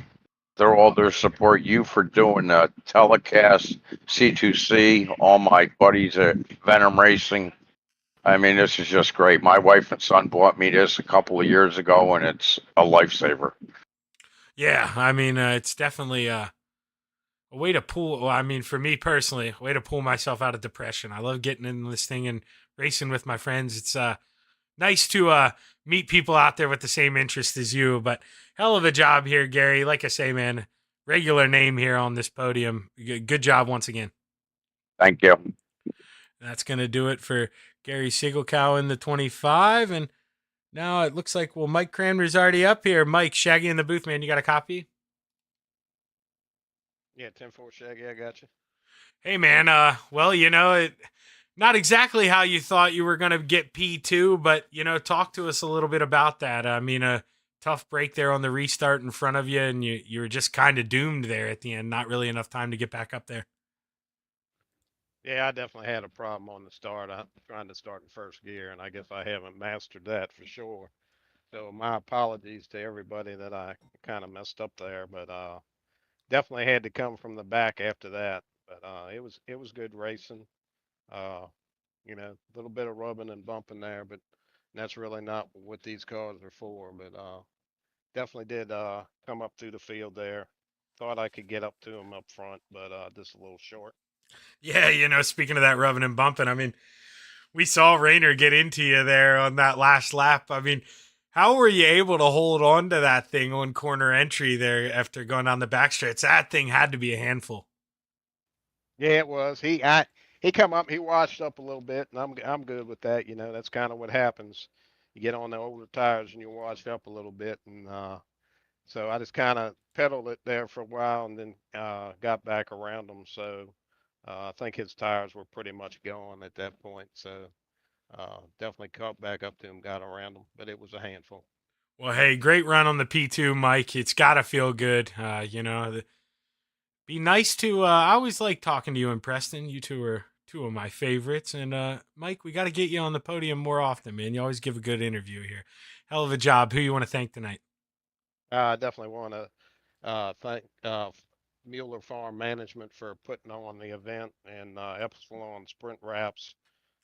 all their support. You for doing the telecast, C2C, all my buddies at Venom Racing. I mean, this is just great. My wife and son bought me this a couple of years ago, and it's a lifesaver. Yeah, I mean, it's definitely a way to pull. Well, I mean, for me personally, a way to pull myself out of depression. I love getting in this thing and racing with my friends. It's nice to meet people out there with the same interest as you. But hell of a job here, Gary. Like I say, man, regular name here on this podium. Good job once again. Thank you. That's going to do it for Gary Sigelcow in the 25. And now it looks like, Mike Cranmer's already up here. Mike, Shaggy in the booth, man. You got a copy? Yeah, 10-4 Shaggy, I got you. Hey, man. Not exactly how you thought you were going to get P2, but, talk to us a little bit about that. I mean, a tough break there on the restart in front of you, and you were just kind of doomed there at the end. Not really enough time to get back up there. Yeah, I definitely had a problem on the start. I'm trying to start in first gear, and I guess I haven't mastered that for sure. So my apologies to everybody that I kind of messed up there, but definitely had to come from the back after that. But it was good racing. A little bit of rubbing and bumping there, but that's really not what these cars are for. But definitely did come up through the field there. Thought I could get up to them up front, but just a little short. Yeah, speaking of that rubbing and bumping, I mean, we saw Rayner get into you there on that last lap. I mean, how were you able to hold on to that thing on corner entry there after going down the backstretch? That thing had to be a handful. Yeah, it was. He come up, he washed up a little bit, and I'm good with that. That's kind of what happens. You get on the older tires and you wash up a little bit, and so I just kind of pedaled it there for a while, and then got back around him. So I think his tires were pretty much gone at that point. So definitely caught back up to him, got around him, but it was a handful. Well, hey, great run on the P2, Mike. It's got to feel good. Be nice to, I always like talking to you and Preston. You two are two of my favorites. And Mike, we got to get you on the podium more often, man. You always give a good interview here. Hell of a job. Who you want to thank tonight? I definitely want to thank Mueller Farm Management for putting on the event, and Epsilon Sprint Wraps,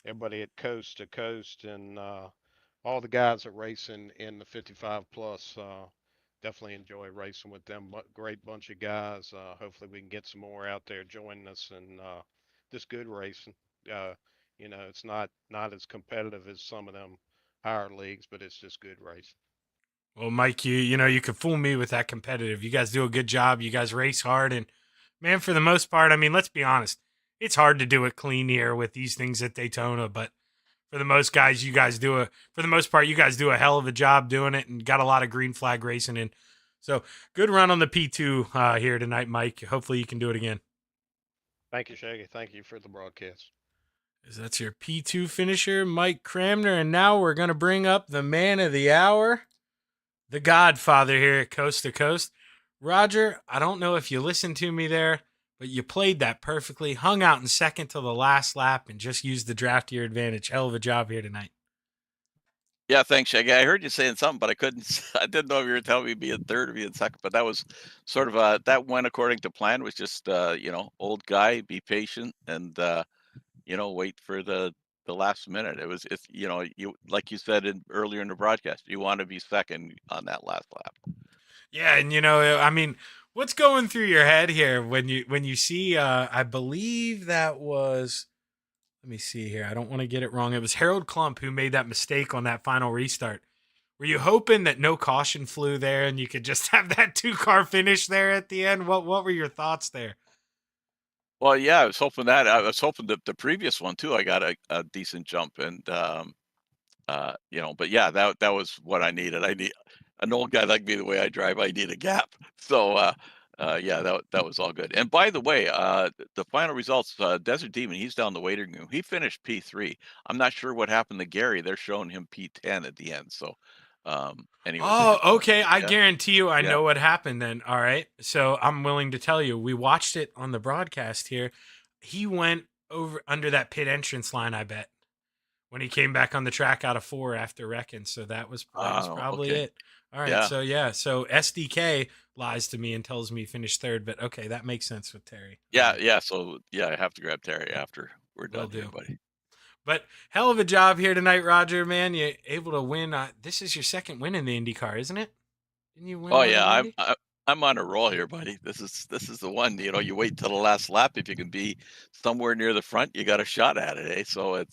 everybody at Coast to Coast, and all the guys that racing in the 55 plus. Definitely enjoy racing with them. But great bunch of guys. Hopefully we can get some more out there joining us, and just good racing. It's not as competitive as some of them higher leagues, but it's just good racing. Well, Mike, you could fool me with that competitive. You guys do a good job. You guys race hard, and Man, for the most part, I mean, let's be honest. It's hard to do it clean here with these things at Daytona, but for the most guys, for the most part, you guys do a hell of a job doing it and got a lot of green flag racing in. So good run on the P2 here tonight, Mike. Hopefully you can do it again. Thank you, Shaggy. Thank you for the broadcast. That's your P2 finisher, Mike Cramner. And now we're going to bring up the man of the hour, the Godfather here at Coast to Coast. Roger, I don't know if you listened to me there, but you played that perfectly. Hung out in second till the last lap and just used the draft to your advantage. Hell of a job here tonight. Yeah, thanks, Shaggy. I heard you saying something, but I didn't know if you were telling me be in third or be in second. But that was sort of that went according to plan. Was just old guy, be patient, and wait for the last minute. It's you like you said earlier in the broadcast, you want to be second on that last lap. Yeah, and I mean, what's going through your head here when you see? I believe that was. Let me see here. I don't want to get it wrong. It was Harold Klump who made that mistake on that final restart. Were you hoping that no caution flew there and you could just have that 2-car finish there at the end? What were your thoughts there? Well, yeah, I was hoping that. I was hoping that the previous one too. I got a decent jump, and but yeah, that was what I needed. I need an old guy like me. The way I drive, I need a gap. So yeah, that was all good. And by the way, the final results, Desert Demon, he's down the waiting room. He finished P3. I'm not sure what happened to Gary. They're showing him P10 at the end. So anyway. Oh, okay. I guarantee you I Yeah. know what happened then. All right. So I'm willing to tell you. We watched it on the broadcast here. He went over under that pit entrance line, I bet, when he came back on the track out of 4 after wrecking. So that was probably okay. it. All right. Yeah. So SDK lies to me and tells me he finished third, but okay, that makes sense with Terry. Yeah. So yeah, I have to grab Terry after we're Will done here, do. buddy. But hell of a job here tonight, Roger, man. You're able to win. This is your second win in the IndyCar, isn't it? Didn't you win? Oh one in yeah, Indy? I'm on a roll here, buddy. This is the one. You wait till the last lap. If you can be somewhere near the front, you got a shot at it, eh? So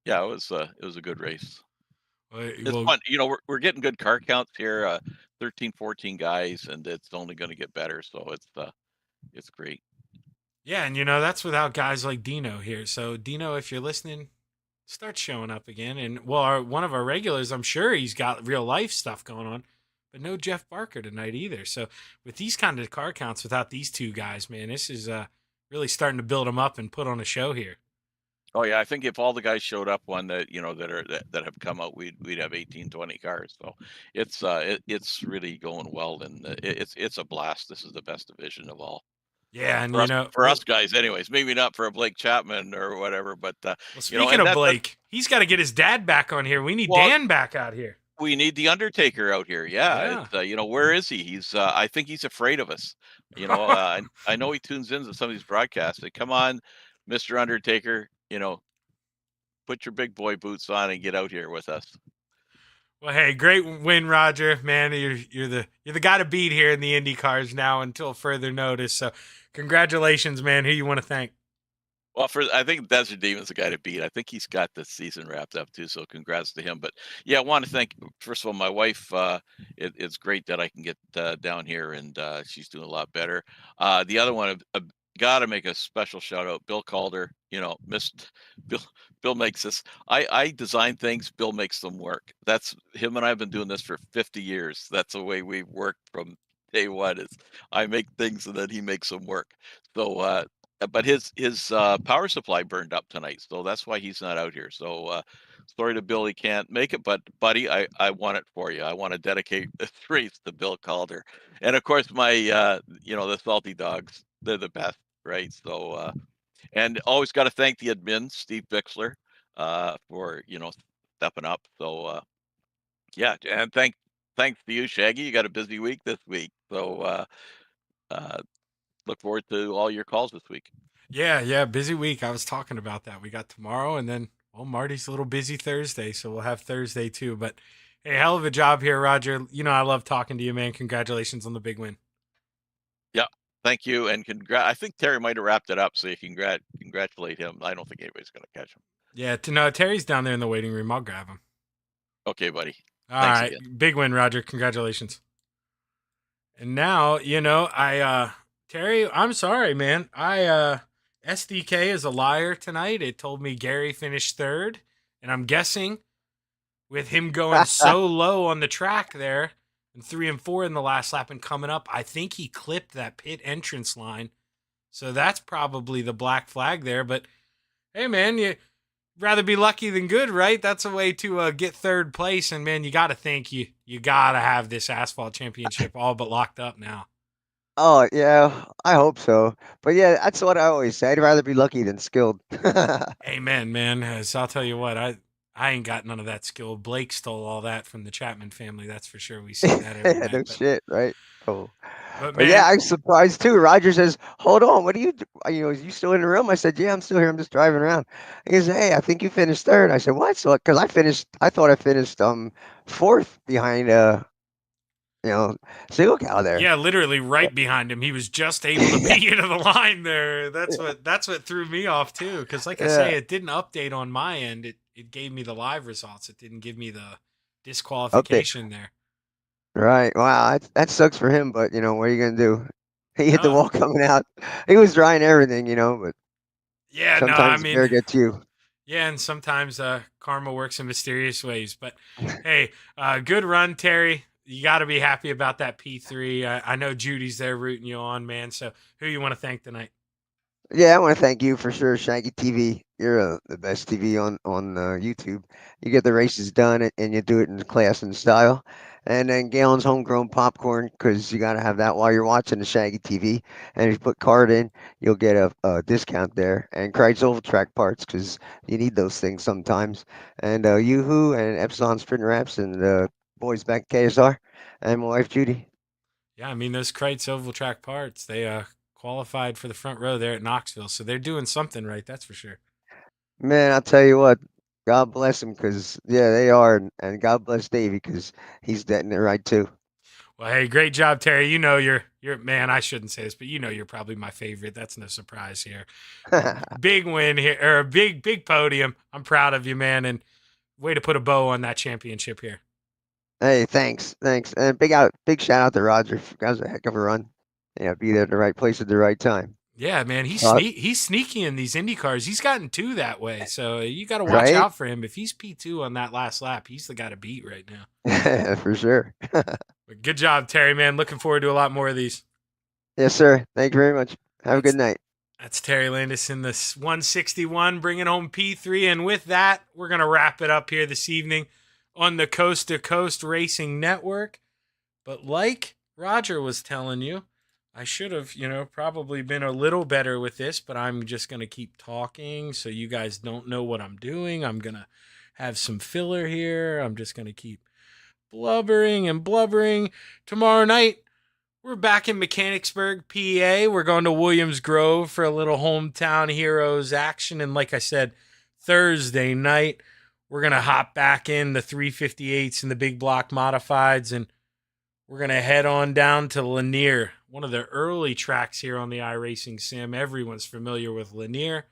yeah, it was a good race. It's fun. We're getting good car counts here, 13, 14 guys, and it's only going to get better. So it's great. Yeah, and that's without guys like Dino here. So Dino, if you're listening, start showing up again. And well, one of our regulars, I'm sure he's got real life stuff going on, but no Jeff Barker tonight either. So with these kind of car counts, without these two guys, man, this is really starting to build them up and put on a show here. Oh yeah, I think if all the guys showed up one that that have come out, we'd have 18, 20 cars. So it's really going well, and it's a blast. This is the best division of all. Yeah, and for us guys, anyways, maybe not for a Blake Chapman or whatever, but well, speaking of Blake, he's got to get his dad back on here. We need Dan back out here. We need the Undertaker out here. Yeah. It's, where is he? He's I think he's afraid of us. I know he tunes into some of these broadcasts. Like, come on, Mr. Undertaker, put your big boy boots on and get out here with us. Well, hey, great win, Roger. Man, you're the guy to beat here in the Indy cars now until further notice. So, congratulations, man. Who you want to thank? Well, I think Desert Demon's the guy to beat. I think he's got the season wrapped up too. So, congrats to him. But yeah, I want to thank first of all my wife. It's great that I can get down here, and she's doing a lot better. The other one, got to make a special shout out, Bill Calder. Bill makes this. I design things. Bill makes them work. That's him and I have been doing this for 50 years. That's the way we've worked from day one. Is I make things and then he makes them work. So, but his power supply burned up tonight, so that's why he's not out here. So sorry to Bill, he can't make it. But buddy, I want it for you. I want to dedicate this race to Bill Calder, and of course my the Salty Dogs. They're the best, right? So. And always got to thank the admin, Steve Bixler, for stepping up. So yeah, and thanks to you, Shaggy. You got a busy week this week, so look forward to all your calls this week. Yeah, busy week. I was talking about that. We got tomorrow, and then Marty's a little busy Thursday, so we'll have Thursday too. But hey, hell of a job here, Roger. I love talking to you, man. Congratulations on the big win. Yeah. Thank you, and I think Terry might have wrapped it up, so you congratulate him. I don't think anybody's going to catch him. Yeah, no, Terry's down there in the waiting room. I'll grab him. Okay, buddy. All right, big win, Roger. Congratulations. And now, Terry, I'm sorry, man. SDK is a liar tonight. It told me Gary finished third, and I'm guessing with him going so low on the track there, and 3 and 4 in the last lap and coming up, I think he clipped that pit entrance line. So that's probably the black flag there. But hey, man, you rather be lucky than good, right? That's a way to get third place. And man, you got to think you got to have this asphalt championship all but locked up now. Oh, yeah, I hope so. But yeah, that's what I always say. I'd rather be lucky than skilled. Amen, man. So I'll tell you what, I ain't got none of that skill. Blake stole all that from the Chapman family. That's for sure. We see that every night. No shit, right? Cool. But But yeah, I'm surprised too. Roger says, "Hold on, what are you? Is you still in the room?" I said, "Yeah, I'm still here. I'm just driving around." He goes, "Hey, I think you finished third." I said, "What?" So because I thought I finished fourth behind Single Cow there. yeah, literally right behind him. He was just able to beat into the line there. That's what threw me off too. Because like I say, it didn't update on my end. It gave me the live results. It didn't give me the disqualification there. Right. Wow, that sucks for him. But what are you gonna do? He hit the wall coming out. He was trying everything, but Yeah, sometimes the bear gets you. Yeah, and sometimes karma works in mysterious ways. But hey, good run, Terry. You got to be happy about that P3. I know Judy's there rooting you on, man. So who you want to thank tonight? Yeah, I want to thank you for sure, Shaggy TV. You're the best TV on YouTube. You get the races done and you do it in class and style. And then Galen's homegrown popcorn, because you got to have that while you're watching the Shaggy TV. And if you put card in, you'll get a discount there. And Kreitz Oval Track parts, because you need those things sometimes. And Yoo-Hoo and Epsilon Sprint Wraps and the boys back at KSR. And my wife, Judy. Yeah, I mean, those Kreitz Oval Track parts, they qualified for the front row there at Knoxville. So they're doing something right, that's for sure. Man, I'll tell you what, God bless them, because, yeah, they are. And God bless Davey, because he's getting it right, too. Well, hey, great job, Terry. You're man, I shouldn't say this, but you're probably my favorite. That's no surprise here. Big win here, or a big podium. I'm proud of you, man, and way to put a bow on that championship here. Hey, thanks. And big shout out to Roger. That was a heck of a run. Yeah, be there at the right place at the right time. Yeah, man, he's sneaky in these Indy cars. He's gotten 2 that way, so you got to watch Right? out for him. If he's P2 on that last lap, he's the guy to beat right now. For sure. But good job, Terry, man. Looking forward to a lot more of these. Yes, sir. Thank you very much. Have a good night. That's Terry Landis in the 161, bringing home P3. And with that, we're going to wrap it up here this evening on the Coast to Coast Racing Network. But like Roger was telling you, I should have, probably been a little better with this, but I'm just going to keep talking so you guys don't know what I'm doing. I'm going to have some filler here. I'm just going to keep blubbering and blubbering. Tomorrow night, we're back in Mechanicsburg, PA. We're going to Williams Grove for a little hometown heroes action. And like I said, Thursday night, we're going to hop back in the 358s and the big block modifieds, and we're going to head on down to Lanier, one of the early tracks here on the iRacing Sim. Everyone's familiar with Lanier.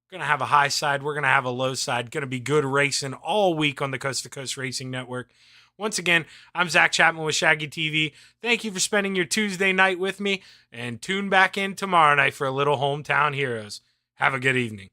We're going to have a high side. We're going to have a low side. Going to be good racing all week on the Coast to Coast Racing Network. Once again, I'm Zach Chapman with Shaggy TV. Thank you for spending your Tuesday night with me, and tune back in tomorrow night for a little hometown heroes. Have a good evening.